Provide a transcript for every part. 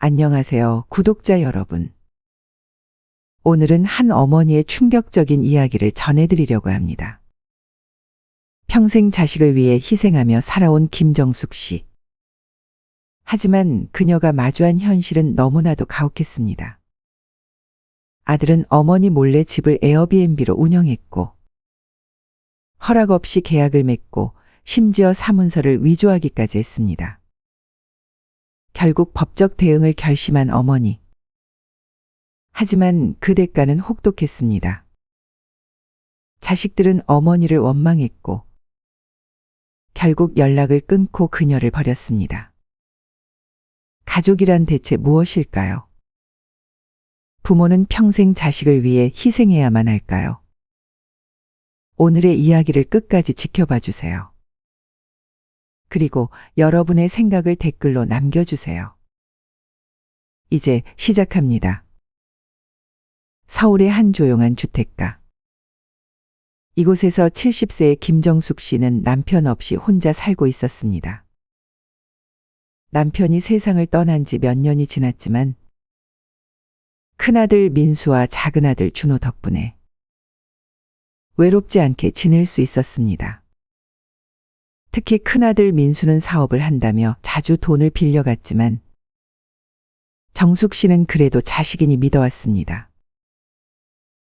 안녕하세요, 구독자 여러분. 오늘은 한 어머니의 충격적인 이야기를 전해드리려고 합니다. 평생 자식을 위해 희생하며 살아온 김정숙 씨. 하지만 그녀가 마주한 현실은 너무나도 가혹했습니다. 아들은 어머니 몰래 집을 에어비앤비로 운영했고, 허락 없이 계약을 맺고, 심지어 사문서를 위조하기까지 했습니다. 결국 법적 대응을 결심한 어머니. 하지만 그 대가는 혹독했습니다. 자식들은 어머니를 원망했고, 결국 연락을 끊고 그녀를 버렸습니다. 가족이란 대체 무엇일까요? 부모는 평생 자식을 위해 희생해야만 할까요? 오늘의 이야기를 끝까지 지켜봐 주세요. 그리고 여러분의 생각을 댓글로 남겨주세요. 이제 시작합니다. 서울의 한 조용한 주택가. 이곳에서 70세의 김정숙 씨는 남편 없이 혼자 살고 있었습니다. 남편이 세상을 떠난 지 몇 년이 지났지만 큰아들 민수와 작은아들 준호 덕분에 외롭지 않게 지낼 수 있었습니다. 특히 큰아들 민수는 사업을 한다며 자주 돈을 빌려갔지만 정숙 씨는 그래도 자식이니 믿어왔습니다.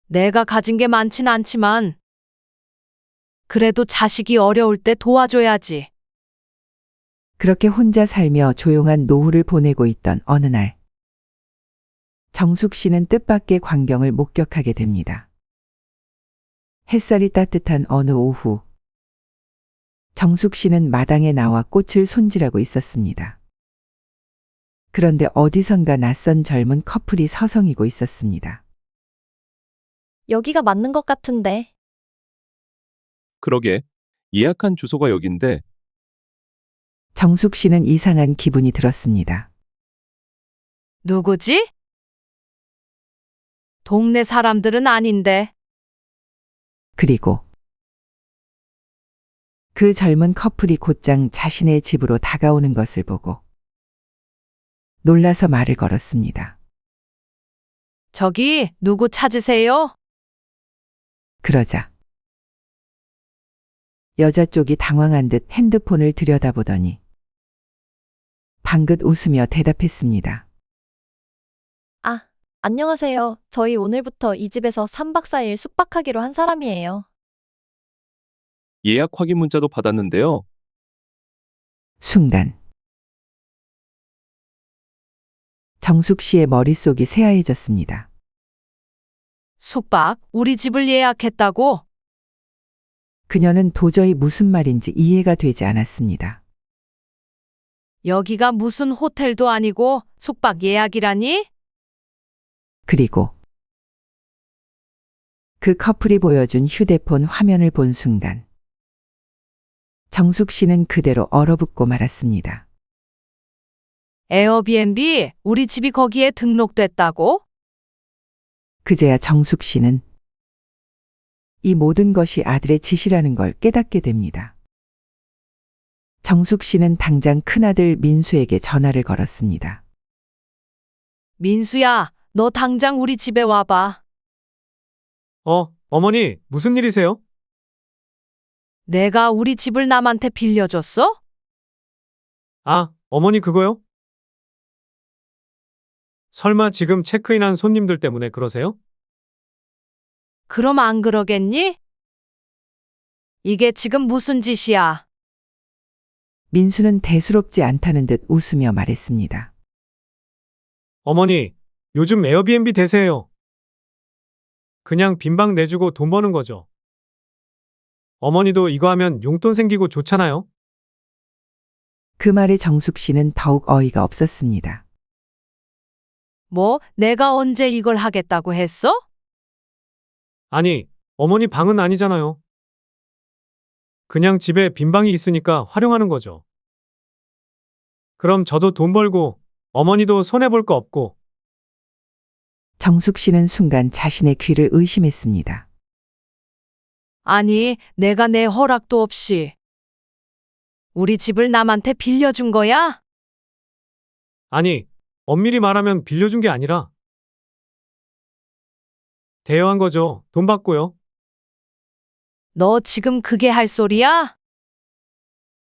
내가 가진 게 많진 않지만 그래도 자식이 어려울 때 도와줘야지. 그렇게 혼자 살며 조용한 노후를 보내고 있던 어느 날, 정숙 씨는 뜻밖의 광경을 목격하게 됩니다. 햇살이 따뜻한 어느 오후, 정숙 씨는 마당에 나와 꽃을 손질하고 있었습니다. 그런데 어디선가 낯선 젊은 커플이 서성이고 있었습니다. 여기가 맞는 것 같은데. 그러게, 예약한 주소가 여긴데. 정숙 씨는 이상한 기분이 들었습니다. 누구지? 동네 사람들은 아닌데. 그리고 그 젊은 커플이 곧장 자신의 집으로 다가오는 것을 보고 놀라서 말을 걸었습니다. 저기 누구 찾으세요? 그러자 여자 쪽이 당황한 듯 핸드폰을 들여다보더니 방긋 웃으며 대답했습니다. 아, 안녕하세요. 저희 오늘부터 이 집에서 3박 4일 숙박하기로 한 사람이에요. 예약 확인 문자도 받았는데요. 순간 정숙 씨의 머릿속이 새하얘졌습니다. 숙박, 우리 집을 예약했다고? 그녀는 도저히 무슨 말인지 이해가 되지 않았습니다. 여기가 무슨 호텔도 아니고 숙박 예약이라니? 그리고 그 커플이 보여준 휴대폰 화면을 본 순간 정숙 씨는 그대로 얼어붙고 말았습니다. 에어비앤비, 우리 집이 거기에 등록됐다고? 그제야 정숙 씨는 이 모든 것이 아들의 짓이라는 걸 깨닫게 됩니다. 정숙 씨는 당장 큰아들 민수에게 전화를 걸었습니다. 민수야, 너 당장 우리 집에 와봐. 어머니, 무슨 일이세요? 내가 우리 집을 남한테 빌려줬어? 아, 어머니 그거요? 설마 지금 체크인한 손님들 때문에 그러세요? 그럼 안 그러겠니? 이게 지금 무슨 짓이야? 민수는 대수롭지 않다는 듯 웃으며 말했습니다. 어머니, 요즘 에어비앤비 대세예요. 그냥 빈방 내주고 돈 버는 거죠. 어머니도 이거 하면 용돈 생기고 좋잖아요? 그 말에 정숙 씨는 더욱 어이가 없었습니다. 뭐, 내가 언제 이걸 하겠다고 했어? 아니, 어머니 방은 아니잖아요. 그냥 집에 빈방이 있으니까 활용하는 거죠. 그럼 저도 돈 벌고 어머니도 손해볼 거 없고. 정숙 씨는 순간 자신의 귀를 의심했습니다. 아니, 내가 내 허락도 없이 우리 집을 남한테 빌려준 거야? 아니, 엄밀히 말하면 빌려준 게 아니라 대여한 거죠. 돈 받고요. 너 지금 그게 할 소리야?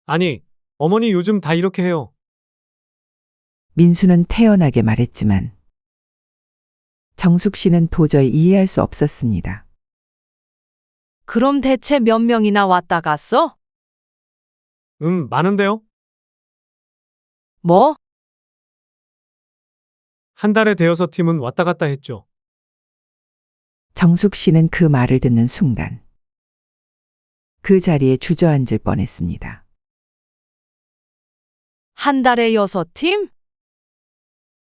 아니, 어머니 요즘 다 이렇게 해요. 민수는 태연하게 말했지만 정숙 씨는 도저히 이해할 수 없었습니다. 그럼 대체 몇 명이나 왔다 갔어? 많은데요? 뭐? 한 달에 대여섯 팀은 왔다 갔다 했죠. 정숙 씨는 그 말을 듣는 순간 그 자리에 주저앉을 뻔했습니다. 한 달에 6팀?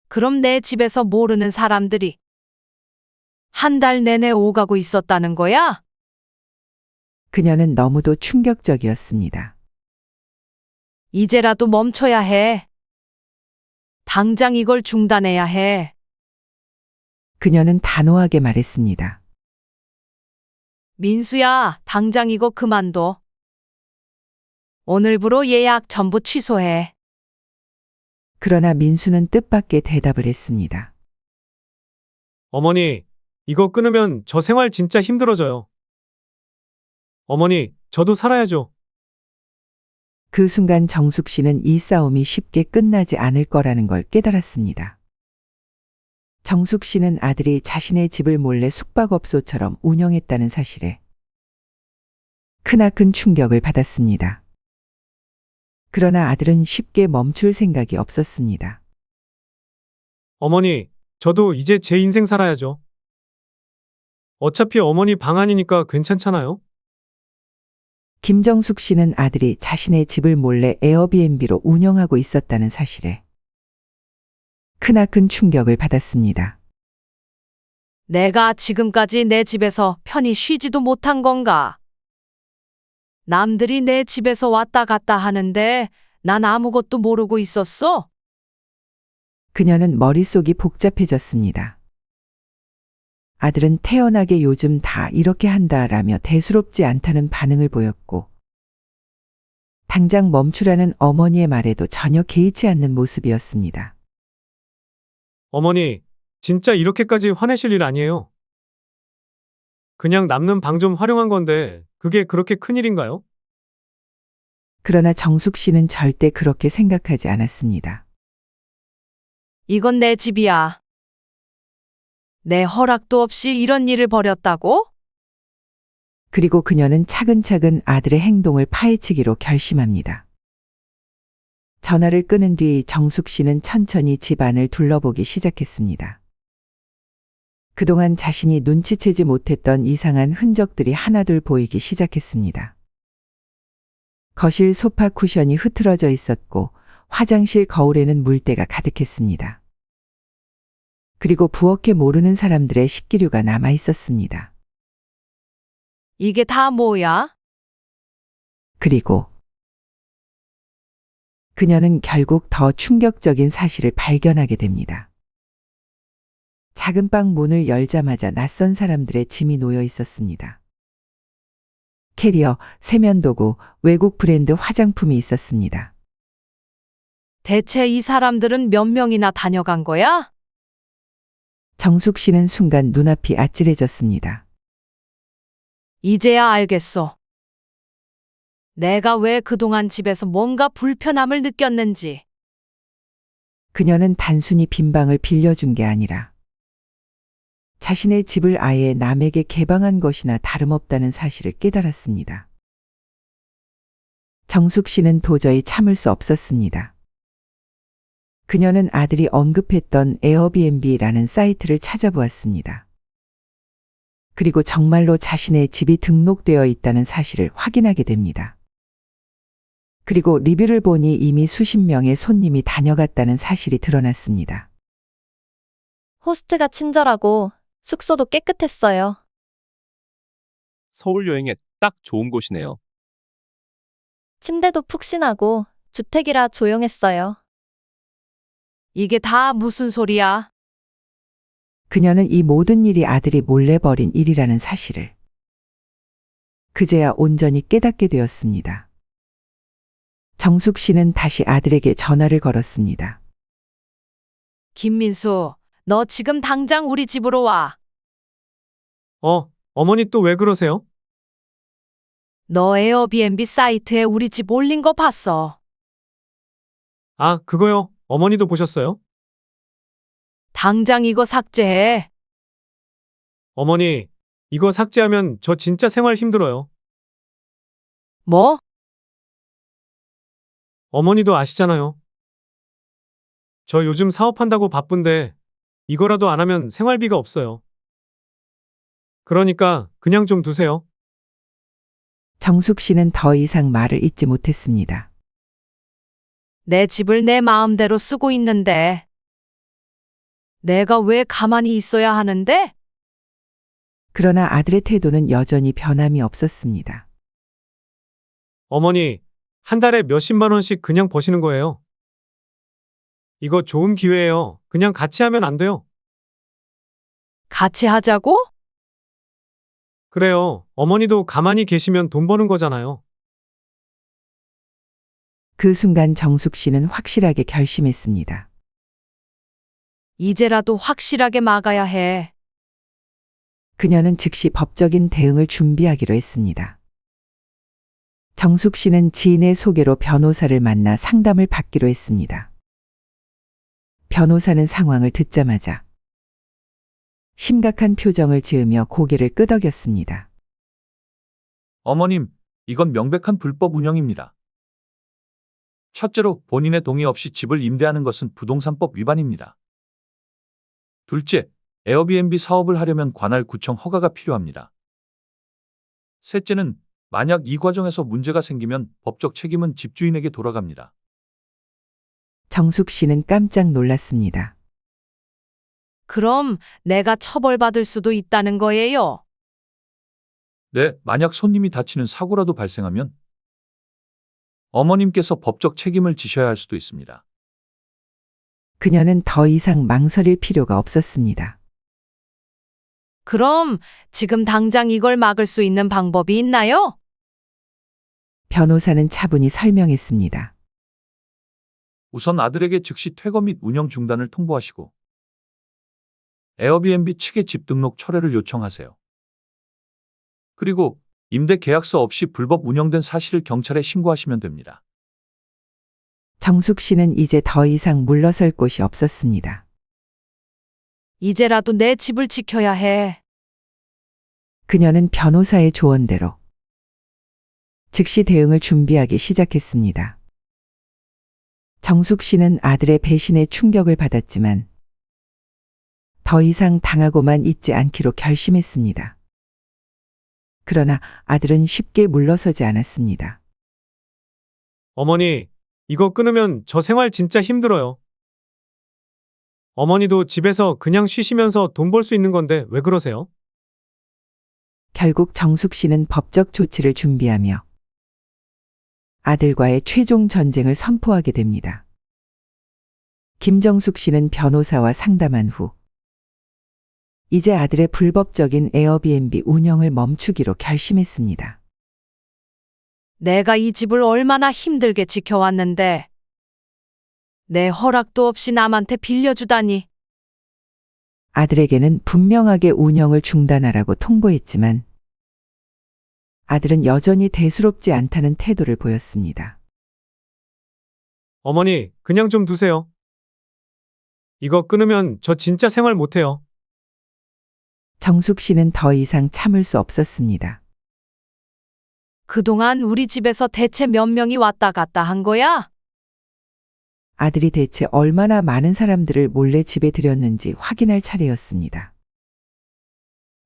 그럼 내 집에서 모르는 사람들이 한 달 내내 오가고 있었다는 거야? 그녀는 너무도 충격적이었습니다. 이제라도 멈춰야 해. 당장 이걸 중단해야 해. 그녀는 단호하게 말했습니다. 민수야, 당장 이거 그만둬. 오늘부로 예약 전부 취소해. 그러나 민수는 뜻밖의 대답을 했습니다. 어머니, 이거 끊으면 저 생활 진짜 힘들어져요. 어머니, 저도 살아야죠. 그 순간 정숙 씨는 이 싸움이 쉽게 끝나지 않을 거라는 걸 깨달았습니다. 정숙 씨는 아들이 자신의 집을 몰래 숙박업소처럼 운영했다는 사실에 크나큰 충격을 받았습니다. 그러나 아들은 쉽게 멈출 생각이 없었습니다. 어머니, 저도 이제 제 인생 살아야죠. 어차피 어머니 방안이니까 괜찮잖아요? 김정숙 씨는 아들이 자신의 집을 몰래 에어비앤비로 운영하고 있었다는 사실에 크나큰 충격을 받았습니다. 내가 지금까지 내 집에서 편히 쉬지도 못한 건가? 남들이 내 집에서 왔다 갔다 하는데 난 아무것도 모르고 있었어? 그녀는 머릿속이 복잡해졌습니다. 아들은 태연하게 요즘 다 이렇게 한다라며 대수롭지 않다는 반응을 보였고 당장 멈추라는 어머니의 말에도 전혀 개의치 않는 모습이었습니다. 어머니, 진짜 이렇게까지 화내실 일 아니에요. 그냥 남는 방 좀 활용한 건데 그게 그렇게 큰일인가요? 그러나 정숙 씨는 절대 그렇게 생각하지 않았습니다. 이건 내 집이야. 내 허락도 없이 이런 일을 벌였다고? 그리고 그녀는 차근차근 아들의 행동을 파헤치기로 결심합니다. 전화를 끊은 뒤 정숙 씨는 천천히 집안을 둘러보기 시작했습니다. 그동안 자신이 눈치채지 못했던 이상한 흔적들이 하나둘 보이기 시작했습니다. 거실 소파 쿠션이 흐트러져 있었고 화장실 거울에는 물때가 가득했습니다. 그리고 부엌에 모르는 사람들의 식기류가 남아 있었습니다. 이게 다 뭐야? 그리고 그녀는 결국 더 충격적인 사실을 발견하게 됩니다. 작은 방 문을 열자마자 낯선 사람들의 짐이 놓여 있었습니다. 캐리어, 세면도구, 외국 브랜드 화장품이 있었습니다. 대체 이 사람들은 몇 명이나 다녀간 거야? 정숙 씨는 순간 눈앞이 아찔해졌습니다. 이제야 알겠어. 내가 왜 그동안 집에서 뭔가 불편함을 느꼈는지. 그녀는 단순히 빈 방을 빌려준 게 아니라 자신의 집을 아예 남에게 개방한 것이나 다름없다는 사실을 깨달았습니다. 정숙 씨는 도저히 참을 수 없었습니다. 그녀는 아들이 언급했던 에어비앤비라는 사이트를 찾아보았습니다. 그리고 정말로 자신의 집이 등록되어 있다는 사실을 확인하게 됩니다. 그리고 리뷰를 보니 이미 수십 명의 손님이 다녀갔다는 사실이 드러났습니다. 호스트가 친절하고 숙소도 깨끗했어요. 서울 여행에 딱 좋은 곳이네요. 침대도 푹신하고 주택이라 조용했어요. 이게 다 무슨 소리야? 그녀는 이 모든 일이 아들이 몰래 벌인 일이라는 사실을 그제야 온전히 깨닫게 되었습니다. 정숙 씨는 다시 아들에게 전화를 걸었습니다. 김민수, 너 지금 당장 우리 집으로 와. 어머니 또 왜 그러세요? 너 에어비앤비 사이트에 우리 집 올린 거 봤어. 아, 그거요. 어머니도 보셨어요? 당장 이거 삭제해. 어머니, 이거 삭제하면 저 진짜 생활 힘들어요. 뭐? 어머니도 아시잖아요. 저 요즘 사업한다고 바쁜데 이거라도 안 하면 생활비가 없어요. 그러니까 그냥 좀 두세요. 정숙 씨는 더 이상 말을 잇지 못했습니다. 내 집을 내 마음대로 쓰고 있는데. 내가 왜 가만히 있어야 하는데? 그러나 아들의 태도는 여전히 변함이 없었습니다. 어머니, 한 달에 몇십만 원씩 그냥 버시는 거예요. 이거 좋은 기회예요. 그냥 같이 하면 안 돼요. 같이 하자고? 그래요. 어머니도 가만히 계시면 돈 버는 거잖아요. 그 순간 정숙 씨는 확실하게 결심했습니다. 이제라도 확실하게 막아야 해. 그녀는 즉시 법적인 대응을 준비하기로 했습니다. 정숙 씨는 지인의 소개로 변호사를 만나 상담을 받기로 했습니다. 변호사는 상황을 듣자마자 심각한 표정을 지으며 고개를 끄덕였습니다. 어머님, 이건 명백한 불법 운영입니다. 첫째로 본인의 동의 없이 집을 임대하는 것은 부동산법 위반입니다. 둘째, 에어비앤비 사업을 하려면 관할 구청 허가가 필요합니다. 셋째는 만약 이 과정에서 문제가 생기면 법적 책임은 집주인에게 돌아갑니다. 정숙 씨는 깜짝 놀랐습니다. 그럼 내가 처벌받을 수도 있다는 거예요. 네, 만약 손님이 다치는 사고라도 발생하면 어머님께서 법적 책임을 지셔야 할 수도 있습니다. 그녀는 더 이상 망설일 필요가 없었습니다. 그럼 지금 당장 이걸 막을 수 있는 방법이 있나요? 변호사는 차분히 설명했습니다. 우선 아들에게 즉시 퇴거 및 운영 중단을 통보하시고 에어비앤비 측에 집 등록 철회를 요청하세요. 그리고 임대 계약서 없이 불법 운영된 사실을 경찰에 신고하시면 됩니다. 정숙 씨는 이제 더 이상 물러설 곳이 없었습니다. 이제라도 내 집을 지켜야 해. 그녀는 변호사의 조언대로 즉시 대응을 준비하기 시작했습니다. 정숙 씨는 아들의 배신에 충격을 받았지만 더 이상 당하고만 있지 않기로 결심했습니다. 그러나 아들은 쉽게 물러서지 않았습니다. 어머니, 이거 끊으면 저 생활 진짜 힘들어요. 어머니도 집에서 그냥 쉬시면서 돈 벌 수 있는 건데 왜 그러세요? 결국 정숙 씨는 법적 조치를 준비하며 아들과의 최종 전쟁을 선포하게 됩니다. 김정숙 씨는 변호사와 상담한 후 이제 아들의 불법적인 에어비앤비 운영을 멈추기로 결심했습니다. 내가 이 집을 얼마나 힘들게 지켜왔는데. 내 허락도 없이 남한테 빌려주다니. 아들에게는 분명하게 운영을 중단하라고 통보했지만 아들은 여전히 대수롭지 않다는 태도를 보였습니다. 어머니, 그냥 좀 두세요. 이거 끊으면 저 진짜 생활 못해요. 정숙 씨는 더 이상 참을 수 없었습니다. 그동안 우리 집에서 대체 몇 명이 왔다 갔다 한 거야? 아들이 대체 얼마나 많은 사람들을 몰래 집에 들였는지 확인할 차례였습니다.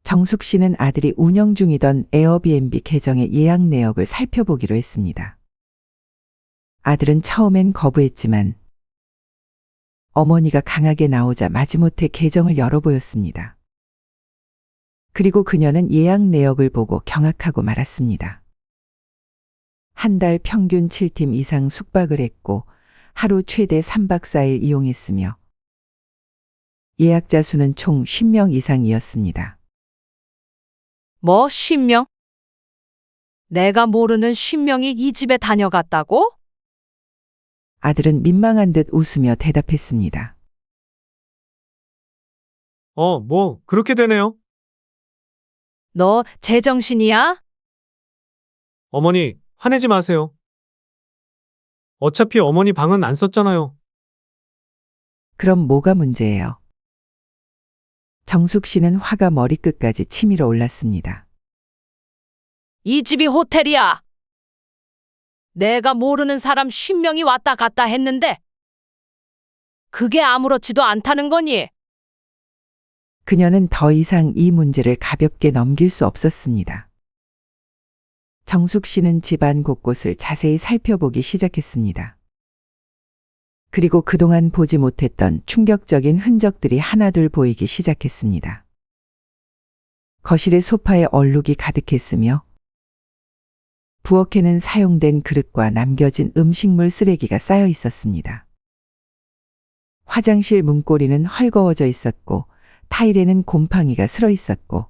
정숙 씨는 아들이 운영 중이던 에어비앤비 계정의 예약 내역을 살펴보기로 했습니다. 아들은 처음엔 거부했지만 어머니가 강하게 나오자 마지못해 계정을 열어보였습니다. 그리고 그녀는 예약 내역을 보고 경악하고 말았습니다. 한 달 평균 7팀 이상 숙박을 했고 하루 최대 3박 4일 이용했으며 예약자 수는 총 10명 이상이었습니다. 뭐 10명? 내가 모르는 10명이 이 집에 다녀갔다고? 아들은 민망한 듯 웃으며 대답했습니다. 뭐, 그렇게 되네요. 너 제정신이야? 어머니, 화내지 마세요. 어차피 어머니 방은 안 썼잖아요. 그럼 뭐가 문제예요? 정숙 씨는 화가 머리끝까지 치밀어 올랐습니다. 이 집이 호텔이야. 내가 모르는 사람 50명이 왔다 갔다 했는데 그게 아무렇지도 않다는 거니? 그녀는 더 이상 이 문제를 가볍게 넘길 수 없었습니다. 정숙 씨는 집안 곳곳을 자세히 살펴보기 시작했습니다. 그리고 그동안 보지 못했던 충격적인 흔적들이 하나둘 보이기 시작했습니다. 거실의 소파에 얼룩이 가득했으며 부엌에는 사용된 그릇과 남겨진 음식물 쓰레기가 쌓여 있었습니다. 화장실 문고리는 헐거워져 있었고 타일에는 곰팡이가 슬어 있었고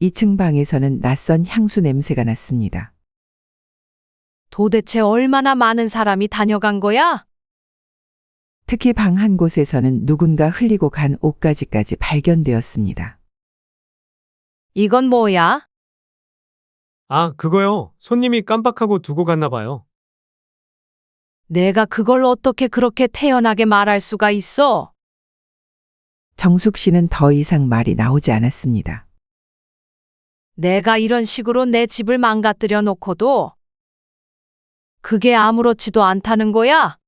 2층 방에서는 낯선 향수 냄새가 났습니다. 도대체 얼마나 많은 사람이 다녀간 거야? 특히 방 한 곳에서는 누군가 흘리고 간 옷가지까지 발견되었습니다. 이건 뭐야? 아, 그거요. 손님이 깜빡하고 두고 갔나 봐요. 내가 그걸 어떻게 그렇게 태연하게 말할 수가 있어? 정숙 씨는 더 이상 말이 나오지 않았습니다. 내가 이런 식으로 내 집을 망가뜨려 놓고도 그게 아무렇지도 않다는 거야?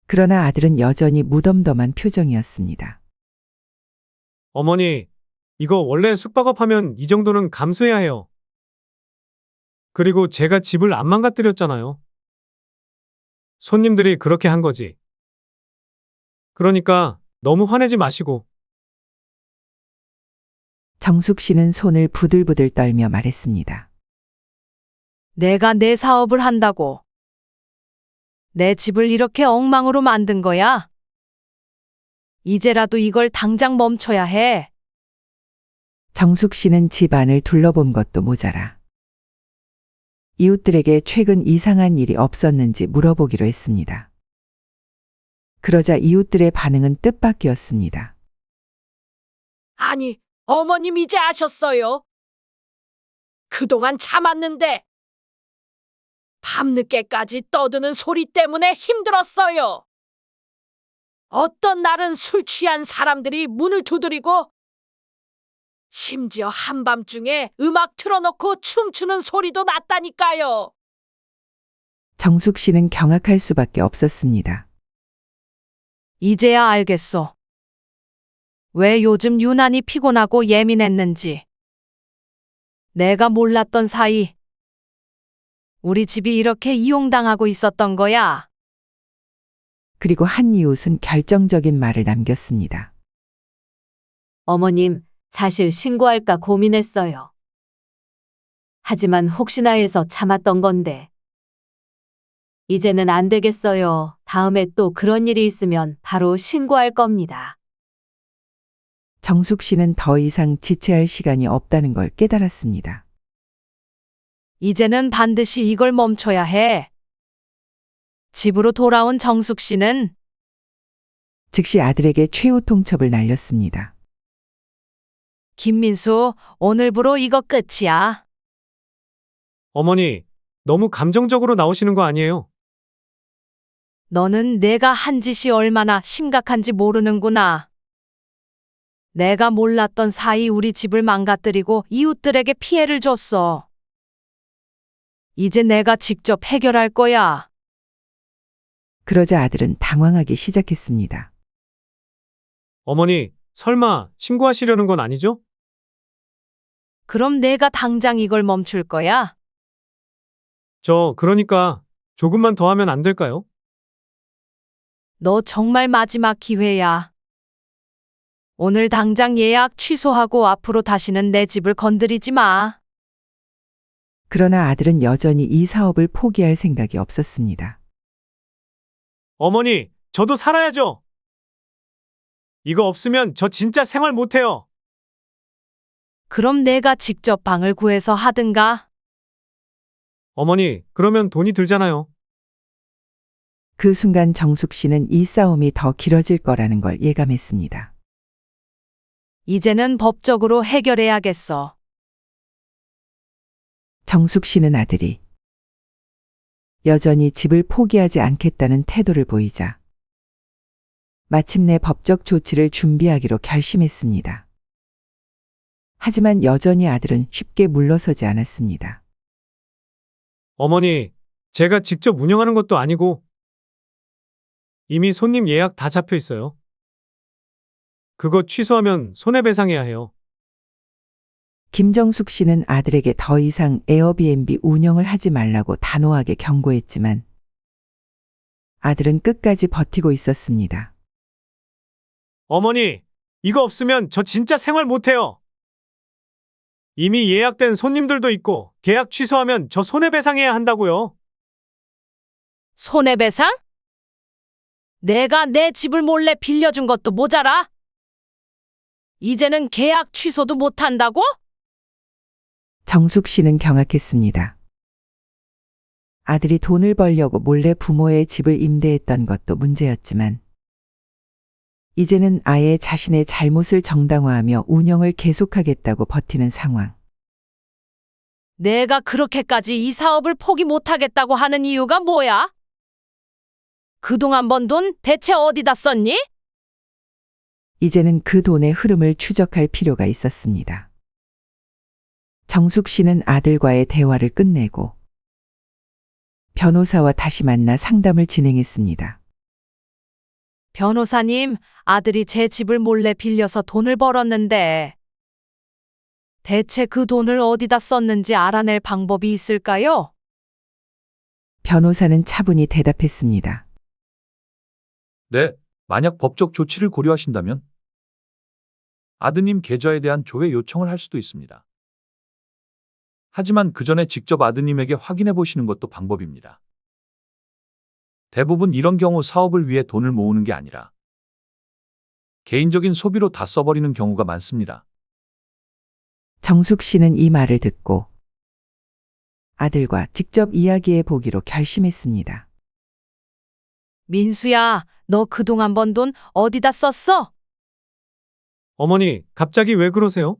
그러나 아들은 여전히 무덤덤한 표정이었습니다. 어머니, 이거 원래 숙박업하면 이 정도는 감수해야 해요. 그리고 제가 집을 안 망가뜨렸잖아요. 손님들이 그렇게 한 거지. 그러니까 너무 화내지 마시고. 정숙 씨는 손을 부들부들 떨며 말했습니다. 내가 내 사업을 한다고 내 집을 이렇게 엉망으로 만든 거야? 이제라도 이걸 당장 멈춰야 해. 정숙 씨는 집안을 둘러본 것도 모자라 이웃들에게 최근 이상한 일이 없었는지 물어보기로 했습니다. 그러자 이웃들의 반응은 뜻밖이었습니다. 아니, 어머님 이제 아셨어요? 그동안 참았는데 밤늦게까지 떠드는 소리 때문에 힘들었어요. 어떤 날은 술 취한 사람들이 문을 두드리고 심지어 한밤중에 음악 틀어놓고 춤추는 소리도 났다니까요. 정숙 씨는 경악할 수밖에 없었습니다. 이제야 알겠어. 왜 요즘 유난히 피곤하고 예민했는지. 내가 몰랐던 사이 우리 집이 이렇게 이용당하고 있었던 거야. 그리고 한 이웃은 결정적인 말을 남겼습니다. 어머님, 사실 신고할까 고민했어요. 하지만 혹시나 해서 참았던 건데. 이제는 안 되겠어요. 다음에 또 그런 일이 있으면 바로 신고할 겁니다. 정숙 씨는 더 이상 지체할 시간이 없다는 걸 깨달았습니다. 이제는 반드시 이걸 멈춰야 해. 집으로 돌아온 정숙 씨는 즉시 아들에게 최후 통첩을 날렸습니다. 김민수, 오늘부로 이거 끝이야. 어머니, 너무 감정적으로 나오시는 거 아니에요? 너는 내가 한 짓이 얼마나 심각한지 모르는구나. 내가 몰랐던 사이 우리 집을 망가뜨리고 이웃들에게 피해를 줬어. 이제 내가 직접 해결할 거야. 그러자 아들은 당황하기 시작했습니다. 어머니, 설마 신고하시려는 건 아니죠? 그럼 내가 당장 이걸 멈출 거야? 그러니까 조금만 더 하면 안 될까요? 너 정말 마지막 기회야. 오늘 당장 예약 취소하고 앞으로 다시는 내 집을 건드리지 마. 그러나 아들은 여전히 이 사업을 포기할 생각이 없었습니다. 어머니, 저도 살아야죠. 이거 없으면 저 진짜 생활 못해요. 그럼 내가 직접 방을 구해서 하든가. 어머니, 그러면 돈이 들잖아요. 그 순간 정숙 씨는 이 싸움이 더 길어질 거라는 걸 예감했습니다. 이제는 법적으로 해결해야겠어. 정숙 씨는 아들이 여전히 집을 포기하지 않겠다는 태도를 보이자 마침내 법적 조치를 준비하기로 결심했습니다. 하지만 여전히 아들은 쉽게 물러서지 않았습니다. 어머니, 제가 직접 운영하는 것도 아니고 이미 손님 예약 다 잡혀 있어요. 그거 취소하면 손해배상해야 해요. 김정숙 씨는 아들에게 더 이상 에어비앤비 운영을 하지 말라고 단호하게 경고했지만 아들은 끝까지 버티고 있었습니다. 어머니, 이거 없으면 저 진짜 생활 못해요. 이미 예약된 손님들도 있고 계약 취소하면 저 손해배상해야 한다고요. 손해배상? 내가 내 집을 몰래 빌려준 것도 모자라? 이제는 계약 취소도 못한다고? 정숙 씨는 경악했습니다. 아들이 돈을 벌려고 몰래 부모의 집을 임대했던 것도 문제였지만 이제는 아예 자신의 잘못을 정당화하며 운영을 계속하겠다고 버티는 상황. 내가 그렇게까지 이 사업을 포기 못하겠다고 하는 이유가 뭐야? 그동안 번 돈 대체 어디다 썼니? 이제는 그 돈의 흐름을 추적할 필요가 있었습니다. 정숙 씨는 아들과의 대화를 끝내고 변호사와 다시 만나 상담을 진행했습니다. 변호사님, 아들이 제 집을 몰래 빌려서 돈을 벌었는데 대체 그 돈을 어디다 썼는지 알아낼 방법이 있을까요? 변호사는 차분히 대답했습니다. 네, 만약 법적 조치를 고려하신다면 아드님 계좌에 대한 조회 요청을 할 수도 있습니다. 하지만 그 전에 직접 아드님에게 확인해 보시는 것도 방법입니다. 대부분 이런 경우 사업을 위해 돈을 모으는 게 아니라 개인적인 소비로 다 써버리는 경우가 많습니다. 정숙 씨는 이 말을 듣고 아들과 직접 이야기해 보기로 결심했습니다. 민수야, 너 그동안 번 돈 어디다 썼어? 어머니, 갑자기 왜 그러세요?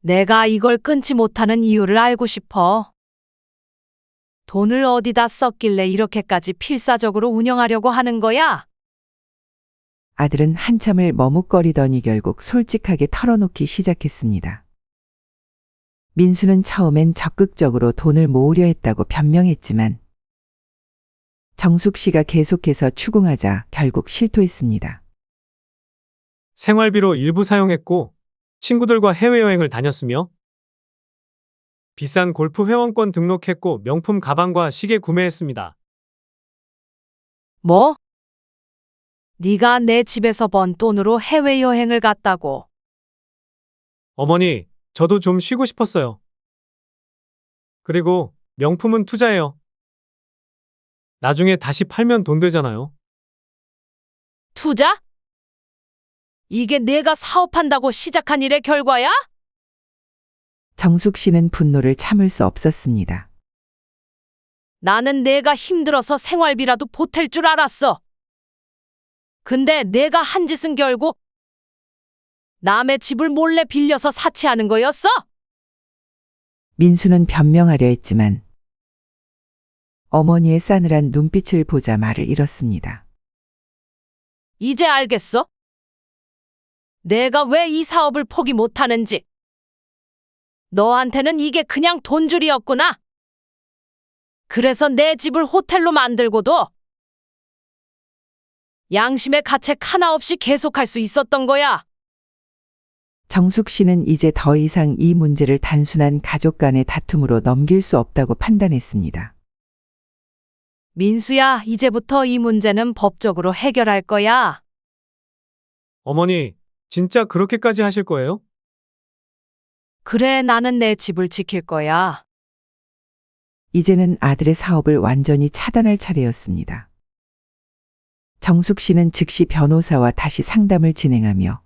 내가 이걸 끊지 못하는 이유를 알고 싶어. 돈을 어디다 썼길래 이렇게까지 필사적으로 운영하려고 하는 거야? 아들은 한참을 머뭇거리더니 결국 솔직하게 털어놓기 시작했습니다. 민수는 처음엔 적극적으로 돈을 모으려 했다고 변명했지만 정숙 씨가 계속해서 추궁하자 결국 실토했습니다. 생활비로 일부 사용했고 친구들과 해외여행을 다녔으며 비싼 골프 회원권 등록했고 명품 가방과 시계 구매했습니다. 뭐? 네가 내 집에서 번 돈으로 해외여행을 갔다고. 어머니, 저도 좀 쉬고 싶었어요. 그리고 명품은 투자예요. 나중에 다시 팔면 돈 되잖아요. 투자? 이게 내가 사업한다고 시작한 일의 결과야? 정숙 씨는 분노를 참을 수 없었습니다. 나는 내가 힘들어서 생활비라도 보탤 줄 알았어. 근데 내가 한 짓은 결국 남의 집을 몰래 빌려서 사치하는 거였어? 민수는 변명하려 했지만 어머니의 싸늘한 눈빛을 보자 말을 잃었습니다. 이제 알겠어? 내가 왜 이 사업을 포기 못하는지. 너한테는 이게 그냥 돈줄이었구나. 그래서 내 집을 호텔로 만들고도 양심의 가책 하나 없이 계속할 수 있었던 거야. 정숙 씨는 이제 더 이상 이 문제를 단순한 가족 간의 다툼으로 넘길 수 없다고 판단했습니다. 민수야, 이제부터 이 문제는 법적으로 해결할 거야. 어머니, 진짜 그렇게까지 하실 거예요? 그래, 나는 내 집을 지킬 거야. 이제는 아들의 사업을 완전히 차단할 차례였습니다. 정숙 씨는 즉시 변호사와 다시 상담을 진행하며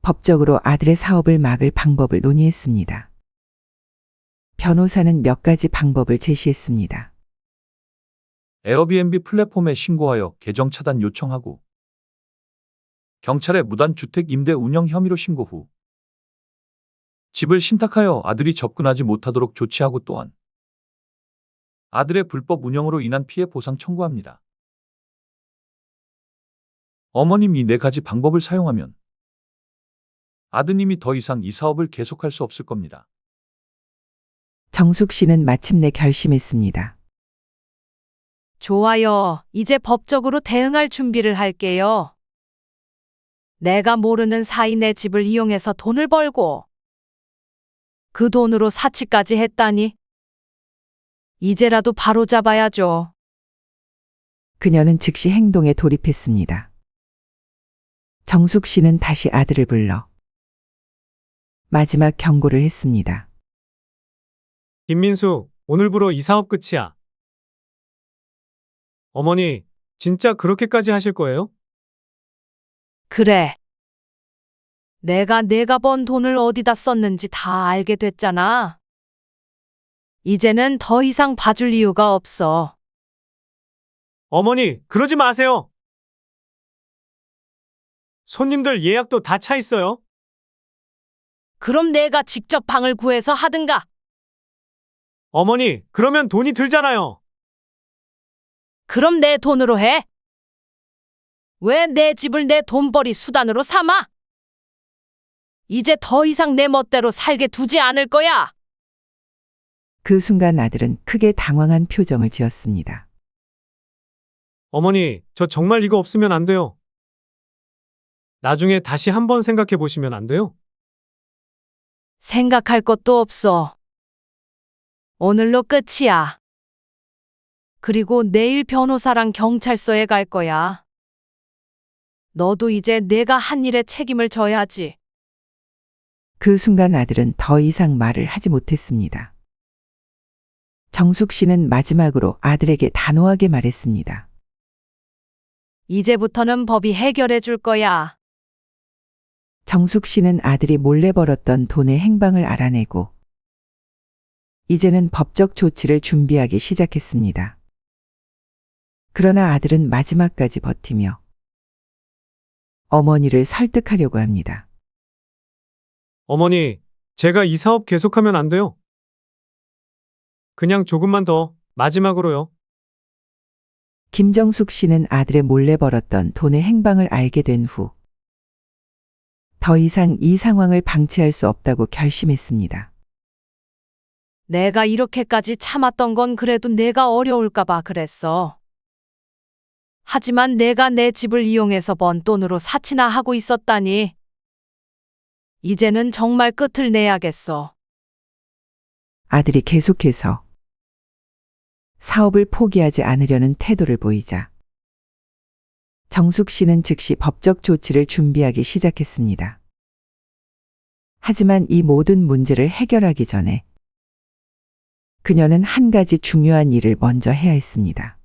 법적으로 아들의 사업을 막을 방법을 논의했습니다. 변호사는 몇 가지 방법을 제시했습니다. 에어비앤비 플랫폼에 신고하여 계정 차단 요청하고 경찰에 무단주택 임대 운영 혐의로 신고 후 집을 신탁하여 아들이 접근하지 못하도록 조치하고 또한 아들의 불법 운영으로 인한 피해 보상 청구합니다. 어머님 이 네 가지 방법을 사용하면 아드님이 더 이상 이 사업을 계속할 수 없을 겁니다. 정숙 씨는 마침내 결심했습니다. 좋아요. 이제 법적으로 대응할 준비를 할게요. 내가 모르는 사이 내 집을 이용해서 돈을 벌고 그 돈으로 사치까지 했다니. 이제라도 바로잡아야죠. 그녀는 즉시 행동에 돌입했습니다. 정숙 씨는 다시 아들을 불러 마지막 경고를 했습니다. 김민수, 오늘부로 이 사업 끝이야. 어머니, 진짜 그렇게까지 하실 거예요? 그래. 내가 번 돈을 어디다 썼는지 다 알게 됐잖아. 이제는 더 이상 봐줄 이유가 없어. 어머니, 그러지 마세요. 손님들 예약도 다 차 있어요. 그럼 내가 직접 방을 구해서 하든가. 어머니, 그러면 돈이 들잖아요. 그럼 내 돈으로 해. 왜 내 집을 내 돈벌이 수단으로 삼아? 이제 더 이상 내 멋대로 살게 두지 않을 거야. 그 순간 아들은 크게 당황한 표정을 지었습니다. 어머니, 저 정말 이거 없으면 안 돼요. 나중에 다시 한번 생각해 보시면 안 돼요? 생각할 것도 없어. 오늘로 끝이야. 그리고 내일 변호사랑 경찰서에 갈 거야. 너도 이제 내가 한 일에 책임을 져야지. 그 순간 아들은 더 이상 말을 하지 못했습니다. 정숙 씨는 마지막으로 아들에게 단호하게 말했습니다. 이제부터는 법이 해결해 줄 거야. 정숙 씨는 아들이 몰래 벌었던 돈의 행방을 알아내고 이제는 법적 조치를 준비하기 시작했습니다. 그러나 아들은 마지막까지 버티며 어머니를 설득하려고 합니다. 어머니, 제가 이 사업 계속하면 안 돼요. 그냥 조금만 더, 마지막으로요. 김정숙 씨는 아들의 몰래 벌었던 돈의 행방을 알게 된 후 더 이상 이 상황을 방치할 수 없다고 결심했습니다. 내가 이렇게까지 참았던 건 그래도 내가 어려울까 봐 그랬어. 하지만 내가 내 집을 이용해서 번 돈으로 사치나 하고 있었다니. 이제는 정말 끝을 내야겠어. 아들이 계속해서 사업을 포기하지 않으려는 태도를 보이자 정숙 씨는 즉시 법적 조치를 준비하기 시작했습니다. 하지만 이 모든 문제를 해결하기 전에 그녀는 한 가지 중요한 일을 먼저 해야 했습니다.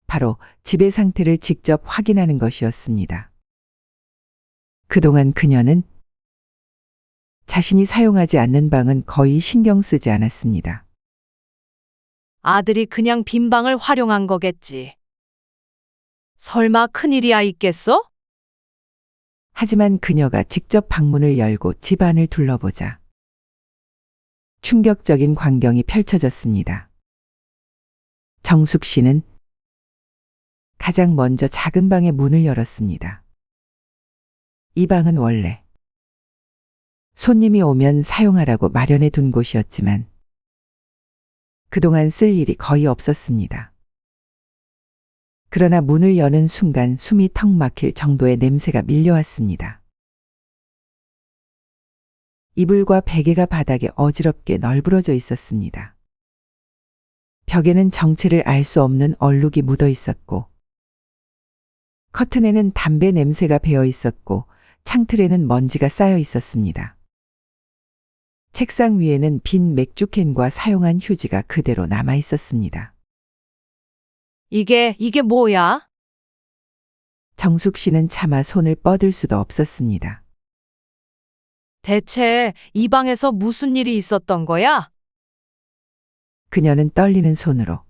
바로 집의 상태를 직접 확인하는 것이었습니다. 그동안 그녀는 자신이 사용하지 않는 방은 거의 신경 쓰지 않았습니다. 아들이 그냥 빈 방을 활용한 거겠지. 설마 큰일이야 있겠어? 하지만 그녀가 직접 방문을 열고 집안을 둘러보자 충격적인 광경이 펼쳐졌습니다. 정숙 씨는 가장 먼저 작은 방의 문을 열었습니다. 이 방은 원래 손님이 오면 사용하라고 마련해 둔 곳이었지만 그동안 쓸 일이 거의 없었습니다. 그러나 문을 여는 순간 숨이 턱 막힐 정도의 냄새가 밀려왔습니다. 이불과 베개가 바닥에 어지럽게 널브러져 있었습니다. 벽에는 정체를 알 수 없는 얼룩이 묻어 있었고 커튼에는 담배 냄새가 배어 있었고 창틀에는 먼지가 쌓여 있었습니다. 책상 위에는 빈 맥주캔과 사용한 휴지가 그대로 남아 있었습니다. 이게 뭐야? 정숙 씨는 차마 손을 뻗을 수도 없었습니다. 대체 이 방에서 무슨 일이 있었던 거야? 그녀는 떨리는 손으로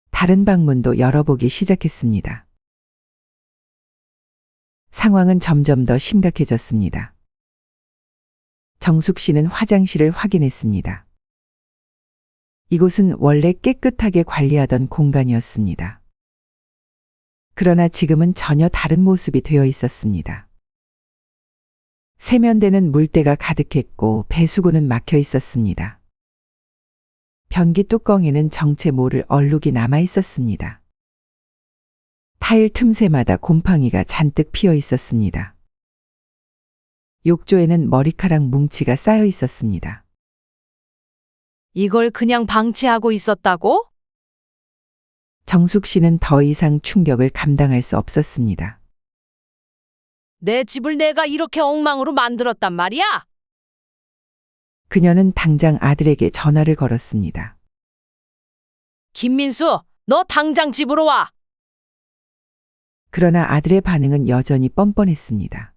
다른 방문도 열어보기 시작했습니다. 상황은 점점 더 심각해졌습니다. 정숙 씨는 화장실을 확인했습니다. 이곳은 원래 깨끗하게 관리하던 공간이었습니다. 그러나 지금은 전혀 다른 모습이 되어 있었습니다. 세면대는 물때가 가득했고 배수구는 막혀 있었습니다. 변기 뚜껑에는 정체 모를 얼룩이 남아 있었습니다. 타일 틈새마다 곰팡이가 잔뜩 피어 있었습니다. 욕조에는 머리카락 뭉치가 쌓여 있었습니다. 이걸 그냥 방치하고 있었다고? 정숙 씨는 더 이상 충격을 감당할 수 없었습니다. 내 집을 내가 이렇게 엉망으로 만들었단 말이야? 그녀는 당장 아들에게 전화를 걸었습니다. 김민수, 너 당장 집으로 와. 그러나 아들의 반응은 여전히 뻔뻔했습니다.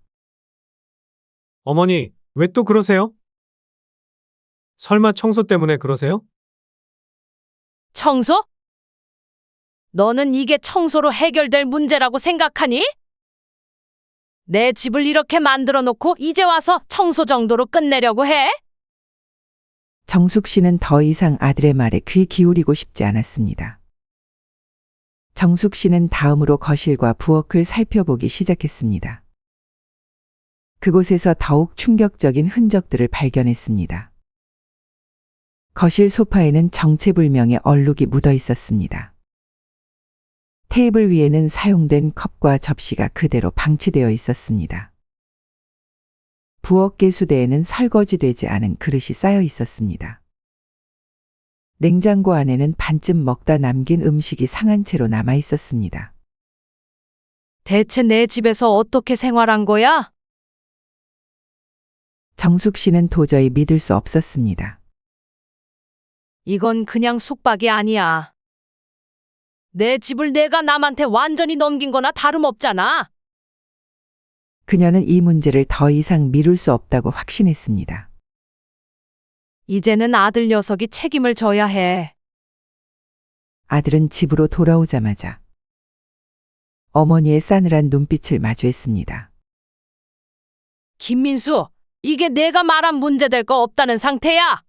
어머니, 왜 또 그러세요? 설마 청소 때문에 그러세요? 청소? 너는 이게 청소로 해결될 문제라고 생각하니? 내 집을 이렇게 만들어 놓고 이제 와서 청소 정도로 끝내려고 해? 정숙 씨는 더 이상 아들의 말에 귀 기울이고 싶지 않았습니다. 정숙 씨는 다음으로 거실과 부엌을 살펴보기 시작했습니다. 그곳에서 더욱 충격적인 흔적들을 발견했습니다. 거실 소파에는 정체불명의 얼룩이 묻어 있었습니다. 테이블 위에는 사용된 컵과 접시가 그대로 방치되어 있었습니다. 부엌 개수대에는 설거지되지 않은 그릇이 쌓여 있었습니다. 냉장고 안에는 반쯤 먹다 남긴 음식이 상한 채로 남아 있었습니다. 대체 내 집에서 어떻게 생활한 거야? 정숙 씨는 도저히 믿을 수 없었습니다. 이건 그냥 숙박이 아니야. 내 집을 내가 남한테 완전히 넘긴 거나 다름없잖아. 그녀는 이 문제를 더 이상 미룰 수 없다고 확신했습니다. 이제는 아들 녀석이 책임을 져야 해. 아들은 집으로 돌아오자마자 어머니의 싸늘한 눈빛을 마주했습니다. 김민수, 이게 내가 말한 문제될 거 없다는 상태야.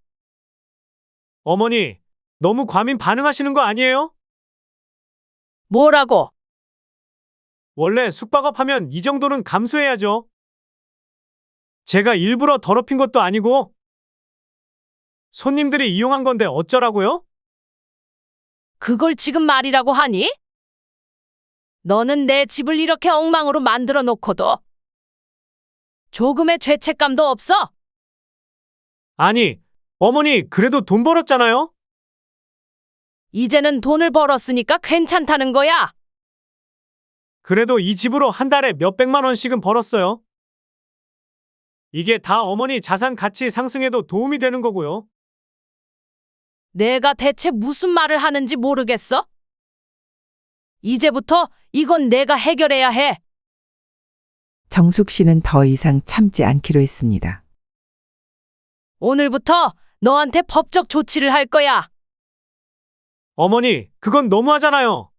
어머니, 너무 과민 반응하시는 거 아니에요? 뭐라고? 원래 숙박업 하면 이 정도는 감수해야죠. 제가 일부러 더럽힌 것도 아니고 손님들이 이용한 건데 어쩌라고요? 그걸 지금 말이라고 하니? 너는 내 집을 이렇게 엉망으로 만들어 놓고도 조금의 죄책감도 없어? 아니, 어머니 그래도 돈 벌었잖아요? 이제는 돈을 벌었으니까 괜찮다는 거야. 그래도 이 집으로 한 달에 몇백만 원씩은 벌었어요. 이게 다 어머니 자산 가치 상승에도 도움이 되는 거고요. 내가 대체 무슨 말을 하는지 모르겠어? 이제부터 이건 내가 해결해야 해. 정숙 씨는 더 이상 참지 않기로 했습니다. 오늘부터 너한테 법적 조치를 할 거야. 어머니, 그건 너무하잖아요.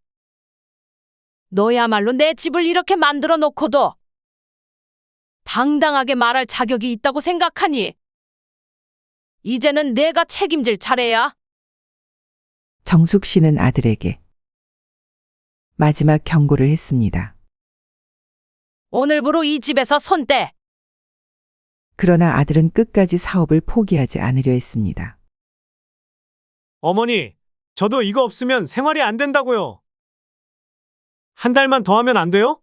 너야말로 내 집을 이렇게 만들어 놓고도 당당하게 말할 자격이 있다고 생각하니? 이제는 내가 책임질 차례야. 정숙 씨는 아들에게 마지막 경고를 했습니다. 오늘부로 이 집에서 손 떼. 그러나 아들은 끝까지 사업을 포기하지 않으려 했습니다. 어머니, 저도 이거 없으면 생활이 안 된다고요. 한 달만 더 하면 안 돼요?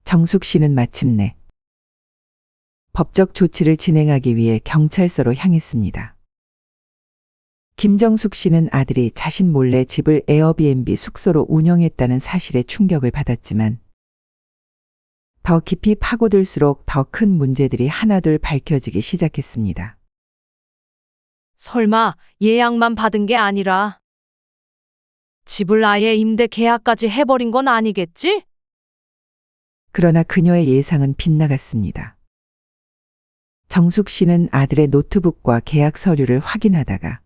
정숙 씨는 마침내 법적 조치를 진행하기 위해 경찰서로 향했습니다. 김정숙 씨는 아들이 자신 몰래 집을 에어비앤비 숙소로 운영했다는 사실에 충격을 받았지만 더 깊이 파고들수록 더 큰 문제들이 하나둘 밝혀지기 시작했습니다. 설마 예약만 받은 게 아니라 집을 아예 임대 계약까지 해버린 건 아니겠지? 그러나 그녀의 예상은 빗나갔습니다. 정숙 씨는 아들의 노트북과 계약 서류를 확인하다가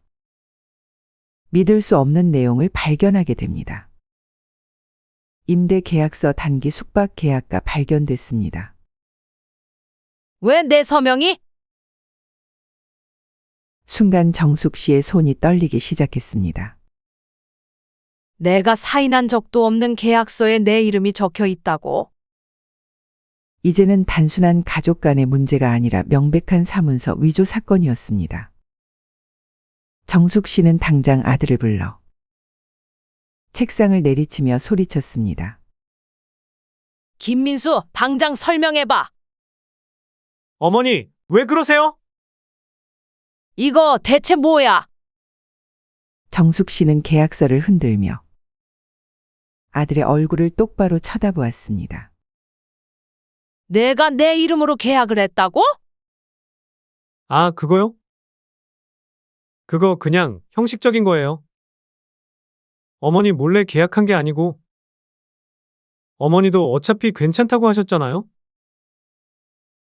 믿을 수 없는 내용을 발견하게 됩니다. 임대 계약서 단기 숙박 계약가 발견됐습니다. 왜 내 서명이? 순간 정숙 씨의 손이 떨리기 시작했습니다. 내가 사인한 적도 없는 계약서에 내 이름이 적혀 있다고. 이제는 단순한 가족 간의 문제가 아니라 명백한 사문서 위조 사건이었습니다. 정숙 씨는 당장 아들을 불러 책상을 내리치며 소리쳤습니다. 김민수, 당장 설명해봐. 어머니, 왜 그러세요? 이거 대체 뭐야? 정숙 씨는 계약서를 흔들며 아들의 얼굴을 똑바로 쳐다보았습니다. 내가 내 이름으로 계약을 했다고? 아, 그거요? 그거 그냥 형식적인 거예요. 어머니 몰래 계약한 게 아니고 어머니도 어차피 괜찮다고 하셨잖아요?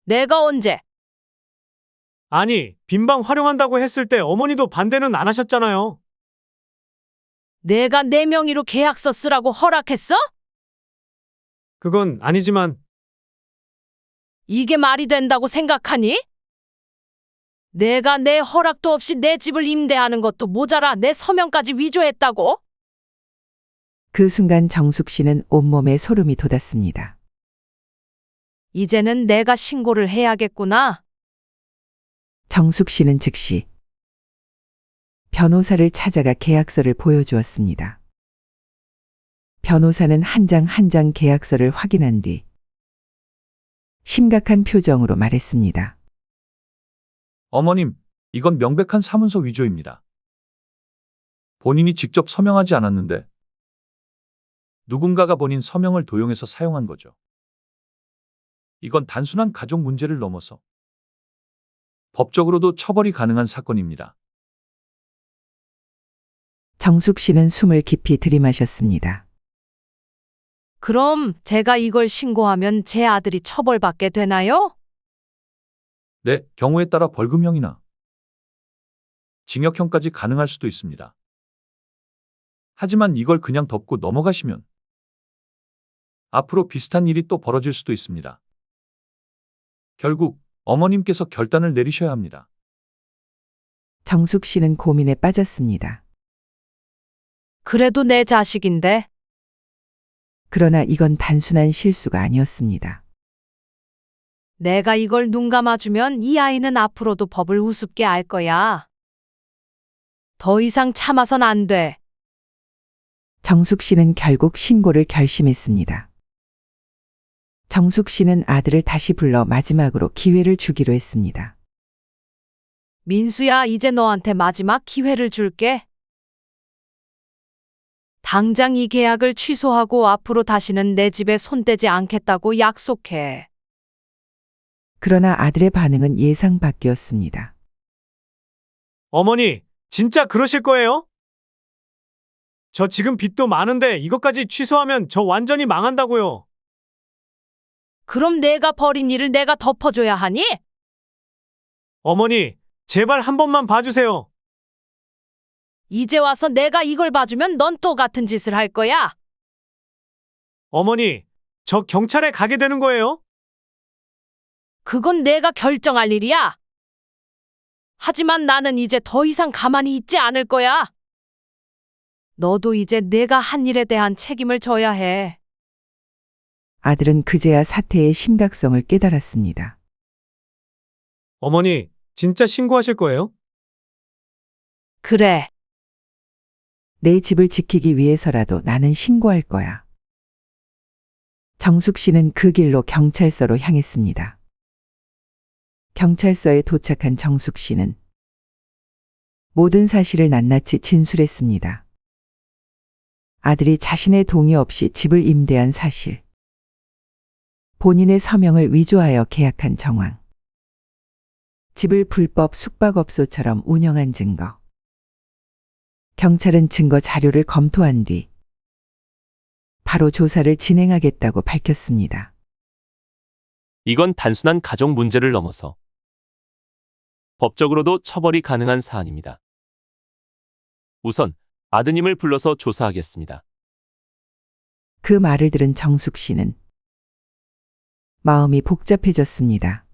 내가 언제? 아니, 빈방 활용한다고 했을 때 어머니도 반대는 안 하셨잖아요. 내가 내 명의로 계약서 쓰라고 허락했어? 그건 아니지만 이게 말이 된다고 생각하니? 내가 내 허락도 없이 내 집을 임대하는 것도 모자라 내 서명까지 위조했다고? 그 순간 정숙 씨는 온몸에 소름이 돋았습니다. 이제는 내가 신고를 해야겠구나. 정숙 씨는 즉시 변호사를 찾아가 계약서를 보여주었습니다. 변호사는 한 장 한 장 계약서를 확인한 뒤 심각한 표정으로 말했습니다. 어머님, 이건 명백한 사문서 위조입니다. 본인이 직접 서명하지 않았는데 누군가가 본인 서명을 도용해서 사용한 거죠. 이건 단순한 가족 문제를 넘어서 법적으로도 처벌이 가능한 사건입니다. 정숙 씨는 숨을 깊이 들이마셨습니다. 그럼 제가 이걸 신고하면 제 아들이 처벌받게 되나요? 네, 경우에 따라 벌금형이나 징역형까지 가능할 수도 있습니다. 하지만 이걸 그냥 덮고 넘어가시면 앞으로 비슷한 일이 또 벌어질 수도 있습니다. 결국 어머님께서 결단을 내리셔야 합니다. 정숙 씨는 고민에 빠졌습니다. 그래도 내 자식인데. 그러나 이건 단순한 실수가 아니었습니다. 내가 이걸 눈 감아주면 이 아이는 앞으로도 법을 우습게 알 거야. 더 이상 참아선 안 돼. 정숙 씨는 결국 신고를 결심했습니다. 정숙 씨는 아들을 다시 불러 마지막으로 기회를 주기로 했습니다. 민수야, 이제 너한테 마지막 기회를 줄게. 당장 이 계약을 취소하고 앞으로 다시는 내 집에 손대지 않겠다고 약속해. 그러나 아들의 반응은 예상 밖이었습니다. 어머니, 진짜 그러실 거예요? 저 지금 빚도 많은데 이것까지 취소하면 저 완전히 망한다고요. 그럼 내가 벌인 일을 내가 덮어줘야 하니? 어머니, 제발 한 번만 봐주세요. 이제 와서 내가 이걸 봐주면 넌 또 같은 짓을 할 거야. 어머니, 저 경찰에 가게 되는 거예요? 그건 내가 결정할 일이야. 하지만 나는 이제 더 이상 가만히 있지 않을 거야. 너도 이제 내가 한 일에 대한 책임을 져야 해. 아들은 그제야 사태의 심각성을 깨달았습니다. 어머니, 진짜 신고하실 거예요? 그래. 내 집을 지키기 위해서라도 나는 신고할 거야. 정숙 씨는 그 길로 경찰서로 향했습니다. 경찰서에 도착한 정숙 씨는 모든 사실을 낱낱이 진술했습니다. 아들이 자신의 동의 없이 집을 임대한 사실, 본인의 서명을 위조하여 계약한 정황, 집을 불법 숙박업소처럼 운영한 증거. 경찰은 증거 자료를 검토한 뒤 바로 조사를 진행하겠다고 밝혔습니다. 이건 단순한 가족 문제를 넘어서 법적으로도 처벌이 가능한 사안입니다. 우선 아드님을 불러서 조사하겠습니다. 그 말을 들은 정숙 씨는 마음이 복잡해졌습니다.